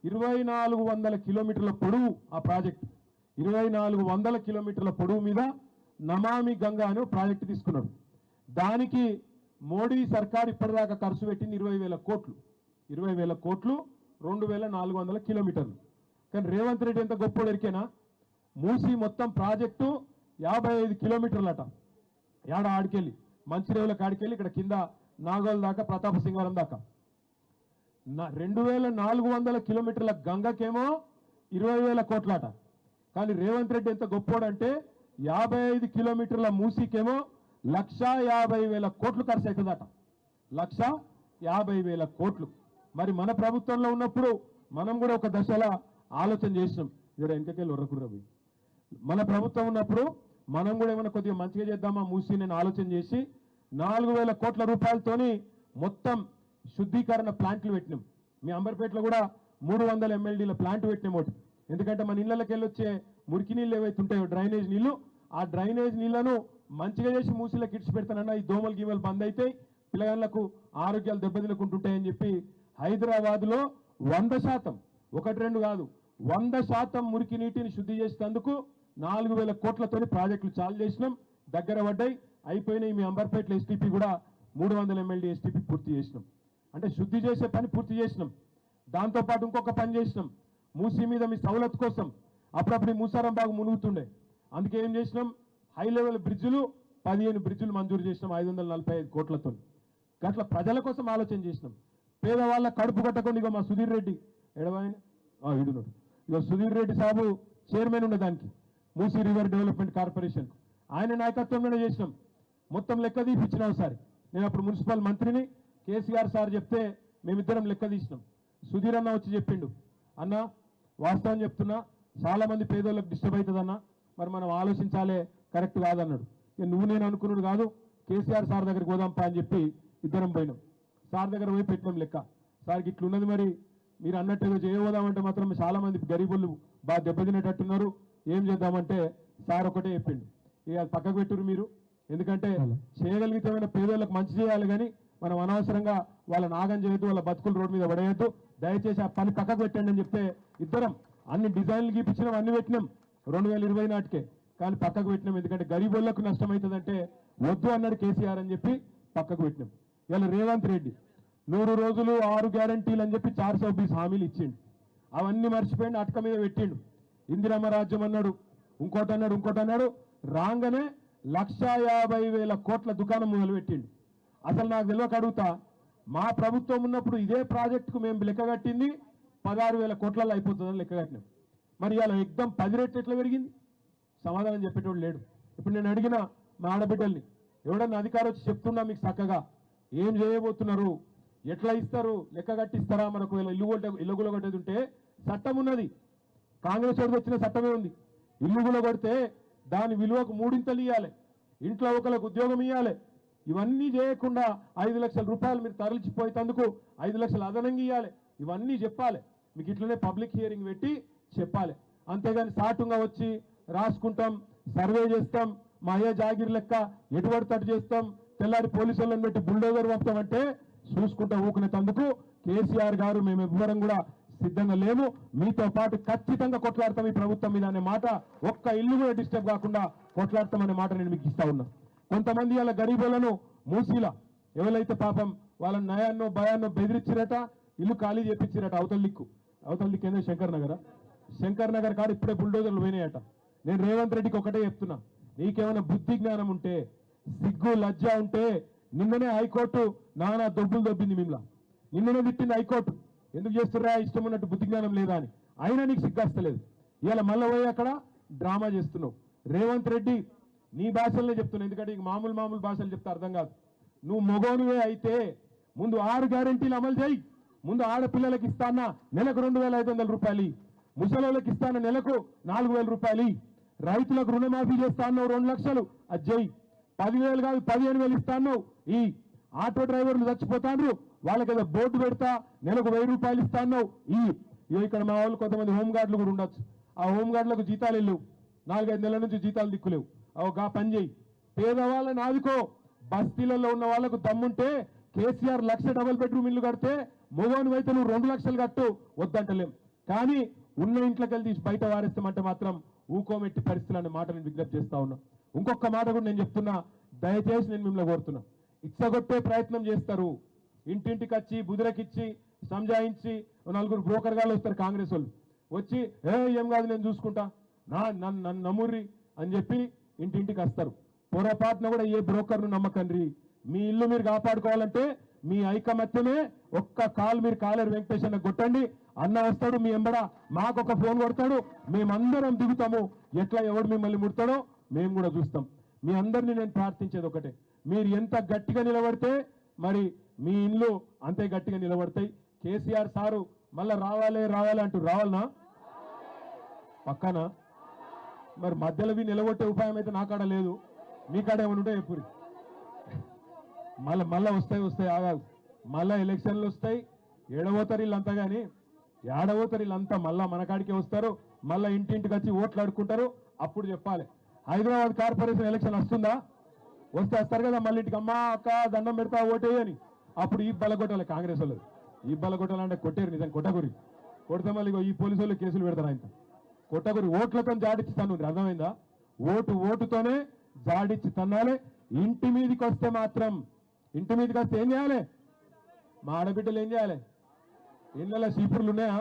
2,400 కిలోమీటర్ల పొడవు ఆ ప్రాజెక్టు. 2,400 కిలోమీటర్ల పొడవు మీద నమామి గంగా అనే ప్రాజెక్టు తీసుకున్నాడు. దానికి మోడీ సర్కార్ ఇప్పటిదాకా ఖర్చు పెట్టింది 20,000 కోట్లు. 20,000 కోట్లు 2,400 కిలోమీటర్లు. కానీ రేవంత్ రెడ్డి ఎంత గొప్పడు ఎరికేనా? మూసి మొత్తం ప్రాజెక్టు 55 కిలోమీటర్లట. ఏడ ఆడికెళ్ళి మంచిరేవుల కాడికెళ్ళి ఇక్కడ కింద నాగోల్ దాకా, ప్రతాప సింగవరం దాకా. 2,400 కిలోమీటర్ల గంగకేమో 20,000 కోట్లట. కానీ రేవంత్ రెడ్డి ఎంత గొప్పోడంటే 55 కిలోమీటర్ల మూసీకేమో 1,50,000 కోట్లు ఖర్చు అవుతుందట. 1,50,000 కోట్లు. మరి మన ప్రభుత్వంలో ఉన్నప్పుడు మనం కూడా ఒక దశలో ఆలోచన చేసినాం. ఇక్కడ వెనకకెళ్ళి ఉర్రకుర్రవి. మన ప్రభుత్వం ఉన్నప్పుడు మనం కూడా ఏమైనా కొద్దిగా మంచిగా చేద్దామా మూసి నేను ఆలోచన చేసి 4,000 కోట్ల రూపాయలతోని మొత్తం శుద్ధీకరణ ప్లాంట్లు పెట్టినాం. మీ అంబర్పేటలో కూడా 300 MLDల ప్లాంట్ పెట్టినాం ఒకటి. ఎందుకంటే మన ఇళ్ళకి వెళ్ళి వచ్చే మురికి నీళ్ళు ఏవైతే ఉంటాయో డ్రైనేజ్ నీళ్లు, ఆ డ్రైనేజ్ నీళ్లను మంచిగా చేసి మూసిలోకి ఇడిచి పెడతానన్నా ఈ దోమలు గీమలు బంద్ అవుతాయి, పిల్లగాళ్ళకు ఆరోగ్యాలు దెబ్బతినకుంటుంటాయని చెప్పి హైదరాబాద్లో 100%, 1-2 కాదు 100% మురికి నీటిని శుద్ధి చేసేందుకు 4,000 కోట్లతోని ప్రాజెక్టులు చాలు చేసినాం. దగ్గర పడ్డాయి, అయిపోయినాయి. మీ అంబర్పేటలో STP కూడా 300 MLD STP పూర్తి చేసినాం. అంటే శుద్ధి చేసే పని పూర్తి చేసినాం. దాంతోపాటు ఇంకొక పని చేసినాం, మూసీ మీద మీ సౌలత్ కోసం అప్పుడప్పుడు మూసారం బాగా మునుగుతుండే, అందుకే ఏం చేసినాం, హై లెవెల్ బ్రిడ్జులు 15 బ్రిడ్జులు మంజూరు చేసినాం 545 కోట్లతో. అట్లా ప్రజల కోసం ఆలోచన చేసినాం. పేదవాళ్ళ కడుపు కట్టకుండా ఇక మా సుధీర్ రెడ్డి ఎడవాయన ఇడున్నాడు, ఇక సుధీర్ రెడ్డి సాబు చైర్మన్ ఉండే దానికి మూసీ రివర్ డెవలప్మెంట్ కార్పొరేషన్, ఆయన నాయకత్వంలోనే చేసినాం. మొత్తం లెక్క తీపిచ్చినాం సార్. నేను అప్పుడు మున్సిపల్ మంత్రిని, కేసీఆర్ సార్ చెప్తే మేమిద్దరం లెక్క తీసినాం. సుధీర్ అన్న వచ్చి చెప్పిండు, అన్న వాస్తవం చెప్తున్నా చాలా మంది పేదోళ్ళకి డిస్టర్బ్ అవుతుందన్న, మరి మనం ఆలోచించాలే, కరెక్ట్ కాదన్నాడు. ఇక నువ్వు నేను అనుకున్నాడు కాదు, కేసీఆర్ సార్ దగ్గరికి పోదాంపా అని చెప్పి ఇద్దరం పోయినాం. సార్ దగ్గర పోయి పెట్టినాం లెక్క, సార్కి ఇట్లున్నది, మరి మీరు అన్నట్టు ఏదో చేయబోదామంటే మాత్రం చాలా మంది గరీబులు బాగా దెబ్బతినేటట్టున్నారు, ఏం చేద్దామంటే సార్ ఒకటే చెప్పిండు, ఇక అది పక్కకు పెట్టురు మీరు, ఎందుకంటే చేయగలిగితే ఏమైనా పేదోళ్ళకి మంచి చేయాలి కానీ మనం అనవసరంగా వాళ్ళ నాగం చేయొద్దు, వాళ్ళ బతుకులు రోడ్డు మీద పడేయద్దు, దయచేసి ఆ పని పక్కకు పెట్టండి అని చెప్తే ఇద్దరం అన్ని డిజైన్లు గీపించినాం, అన్ని పెట్టినాం 2020 నాటికే, కానీ పక్కకు పెట్టినాం. ఎందుకంటే గరీబులకు నష్టం అవుతుందంటే వద్దు అన్నాడు కేసీఆర్ అని చెప్పి పక్కకు పెట్టినాం. ఇలా రేవంత్ రెడ్డి 100 రోజులు 6 గ్యారంటీలు అని చెప్పి 420 హామీలు ఇచ్చిండు, అవన్నీ మర్చిపోయిండు, అటక మీద పెట్టిండు. ఇందిరమ్మ రాజ్యం అన్నాడు, ఇంకోటి అన్నాడు, రాగానే 1,50,000 కోట్ల దుకాణం మొదలు పెట్టిండు. అసలు నాకు తెలియక అడుగుతా, మా ప్రభుత్వం ఉన్నప్పుడు ఇదే ప్రాజెక్టుకు మేము లెక్క కట్టింది 16,000 కోట్లలో అయిపోతుందని లెక్క కట్టినాం. మరి ఇలా ఎగ్దం 10 రెట్లు ఎట్లా పెరిగింది? సమాధానం చెప్పేటోడు లేడు. ఇప్పుడు నేను అడిగిన మా ఆడబిడ్డల్ని, ఎవడన్నా అధికారం వచ్చి చెప్తున్నా మీకు చక్కగా ఏం చేయబోతున్నారు, ఎట్లా ఇస్తారు, లెక్క కట్టిస్తారా, మనకు ఇల్లు కొట్టేది ఉంటే చట్టం ఉన్నది, కాంగ్రెస్ వాడికి వచ్చిన చట్టమే ఉంది. ఇల్లు కొడితే దాని విలువకు 3 ఇంతలు ఇవ్వాలి, ఇంట్లో ఒకరికి ఉద్యోగం ఇవ్వాలి. ఇవన్నీ చేయకుండా 5 లక్షల రూపాయలు మీరు తరలిచిపోయేందుకు 5 లక్షలు అదనంగా ఇవ్వాలి. ఇవన్నీ చెప్పాలి మీకు, ఇట్లనే పబ్లిక్ హియరింగ్ పెట్టి చెప్పాలి. అంతేగాని సాటుగా వచ్చి రాసుకుంటాం, సర్వే చేస్తాం, మా అయ్యే జాగిరి లెక్క ఎటువంటి తట్టు చేస్తాం, తెల్లారి పోలీసులను పెట్టి బుల్డోజర్ పంపుతామంటే చూసుకుంటా ఊకునేందుకు కేసీఆర్ గారు మేము ఎవ్వరం కూడా సిద్ధంగా లేము. మీతో పాటు ఖచ్చితంగా కొట్లాడతాం ఈ ప్రభుత్వం మీద అనే మాట, ఒక్క ఇల్లు కూడా డిస్టర్బ్ కాకుండా కొట్లాడతామనే మాట నేను మీకు ఇస్తా ఉన్నా. కొంతమంది అలా గరీబులను మూసీలా ఎవరైతే పాపం వాళ్ళ నయాన్నో భయాన్నో బెదిరించిరట, ఇల్లు ఖాళీ చేపించిరట. అవతల దిక్కు ఏందో శంకర్ నగర్ కాదు ఇప్పుడే బుల్డోజర్లు పోయినాయట. నేను రేవంత్ రెడ్డికి ఒకటే చెప్తున్నా, నీకేమైనా బుద్ధి జ్ఞానం ఉంటే, సిగ్గు లజ్జ ఉంటే, నిన్ననే హైకోర్టు నానా దొబ్బులు దొబ్బింది మిమ్మల్ని, నిన్ననే తిట్టింది హైకోర్టు, ఎందుకు చేస్తున్నా ఇష్టం ఉన్నట్టు బుద్ధి జ్ఞానం లేదా అని. అయినా నీకు సిగ్గస్తలేదు. ఇవాళ మళ్ళీ పోయి అక్కడ డ్రామా చేస్తున్నావు. రేవంత్ రెడ్డి నీ భాషలనే చెప్తున్నావు, ఎందుకంటే ఇక మామూలు భాషలు చెప్తే అర్థం కాదు. నువ్వు మొగోనువే అయితే ముందు 6 గ్యారెంటీలు అమలు చేయి. ముందు ఆడపిల్లలకి ఇస్తానా నెలకు 2,500 రూపాయలు, ముసలోళ్ళకి ఇస్తాను నెలకు 4,000 రూపాయలు, రైతులకు రుణమాఫీ చేస్తాను 2 లక్షలు అది చేయి, 10,000 కాదు 15,000 ఇస్తాను. ఈ ఆటో డ్రైవర్లు చచ్చిపోతాండ్రు, వాళ్ళకి ఏదో బోర్డు పెడతా నెలకు 1,000 రూపాయలు ఇస్తాను. ఇక్కడ మా వాళ్ళు కొంతమంది హోంగార్డులు కూడా ఉండొచ్చు, ఆ హోంగార్డులకు జీతాలు వెళ్ళవు, 4-5 నెలల నుంచి జీతాలు దిక్కులేవు. గా పని చేయి, పేదవాళ్ళని ఆదుకో. బస్తీలలో ఉన్న వాళ్ళకు దమ్ముంటే కేసీఆర్ 1,00,000 డబుల్ బెడ్రూమ్ ఇల్లు కడితే మొగోని అయితే నువ్వు 2 లక్షలు కట్టు, వద్దంటలేం. కానీ ఉన్న ఇంట్లోకి వెళ్ళి తీసి బయట వారేస్తామంటే మాత్రం ఊకోమెట్టి పరిస్థితులు అనే మాట నేను విజ్ఞప్తి చేస్తా ఉన్నా. ఇంకొక మాట కూడా నేను చెప్తున్నా, దయచేసి నేను మిమ్మల్ని కోరుతున్నా, ఇచ్చగొట్టే ప్రయత్నం చేస్తారు. ఇంటింటికి వచ్చి బుదిరకిచ్చి సంజాయించి 4 బ్రోకర్ గాళ్ళు వస్తారు కాంగ్రెస్ వాళ్ళు, వచ్చి ఏం కాదు నేను చూసుకుంటా, నన్ను నమ్ముర్రి అని చెప్పి ఇంటింటికి వస్తారు. పొరపాటున కూడా ఏ బ్రోకర్ను నమ్మకండి. మీ ఇల్లు మీరు కాపాడుకోవాలంటే మీ ఐకమత్యమే. ఒక్క కాల్ మీరు కాలేరు వెంకటేష్ అన్న కొట్టండి, అన్న వస్తాడు మీ ఎంబడ, మాకొక ఫోన్ కొడతాడు, మేమందరం దిగుతాము. ఎట్లా ఎవడు మిమ్మల్ని ముడతాడో మేము కూడా చూస్తాం. మీ అందరినీ నేను ప్రార్థించేది ఒకటే, మీరు ఎంత గట్టిగా నిలబడితే మరి మీ ఇల్లు అంతే గట్టిగా నిలబడతాయి. కేసీఆర్ సారు మళ్ళా రావాలి అంటూ రావాలనా? పక్కన మరి మధ్యలోవి నిలగొట్టే ఉపాయం అయితే నా కాడ లేదు, మీ కాడ ఏమైనా ఉంటే ఎప్పుడు మళ్ళా వస్తాయి ఆగాదు. మళ్ళా ఎలక్షన్లు వస్తాయి, ఏడవోతారు వీళ్ళంతా, కానీ ఏడవోతారు వీళ్ళంతా మళ్ళా మన కాడికే వస్తారు, మళ్ళా ఇంటింటికి వచ్చి ఓట్లు అడుక్కుంటారు. అప్పుడు చెప్పాలి హైదరాబాద్ కార్పొరేషన్ ఎలక్షన్ వస్తుందా, వస్తే వస్తారు కదా మళ్ళీ ఇంటికి అమ్మా అక్క దండం పెడతా ఓటేయని. అప్పుడు ఈ బలగొట్టాలి కాంగ్రెస్ వాళ్ళు, ఈ బలగొట్టాలంటే కొట్టేరు నిజం కొట్టగురి కొడితే మళ్ళీ ఈ పోలీసు వాళ్ళు కేసులు పెడతారు. ఆయన కొట్టగురి ఓట్లతో జాడిచ్చి తను, అర్థమైందా? ఓటుతోనే జాడిచ్చి తన్నాలి. ఇంటి మీదకి వస్తే మాత్రం, ఇంటి మీదకి వస్తే ఏం చేయాలి? మా ఆడబిడ్డలు ఏం చేయాలి? ఇళ్ళ చీపుర్లు ఉన్నాయా?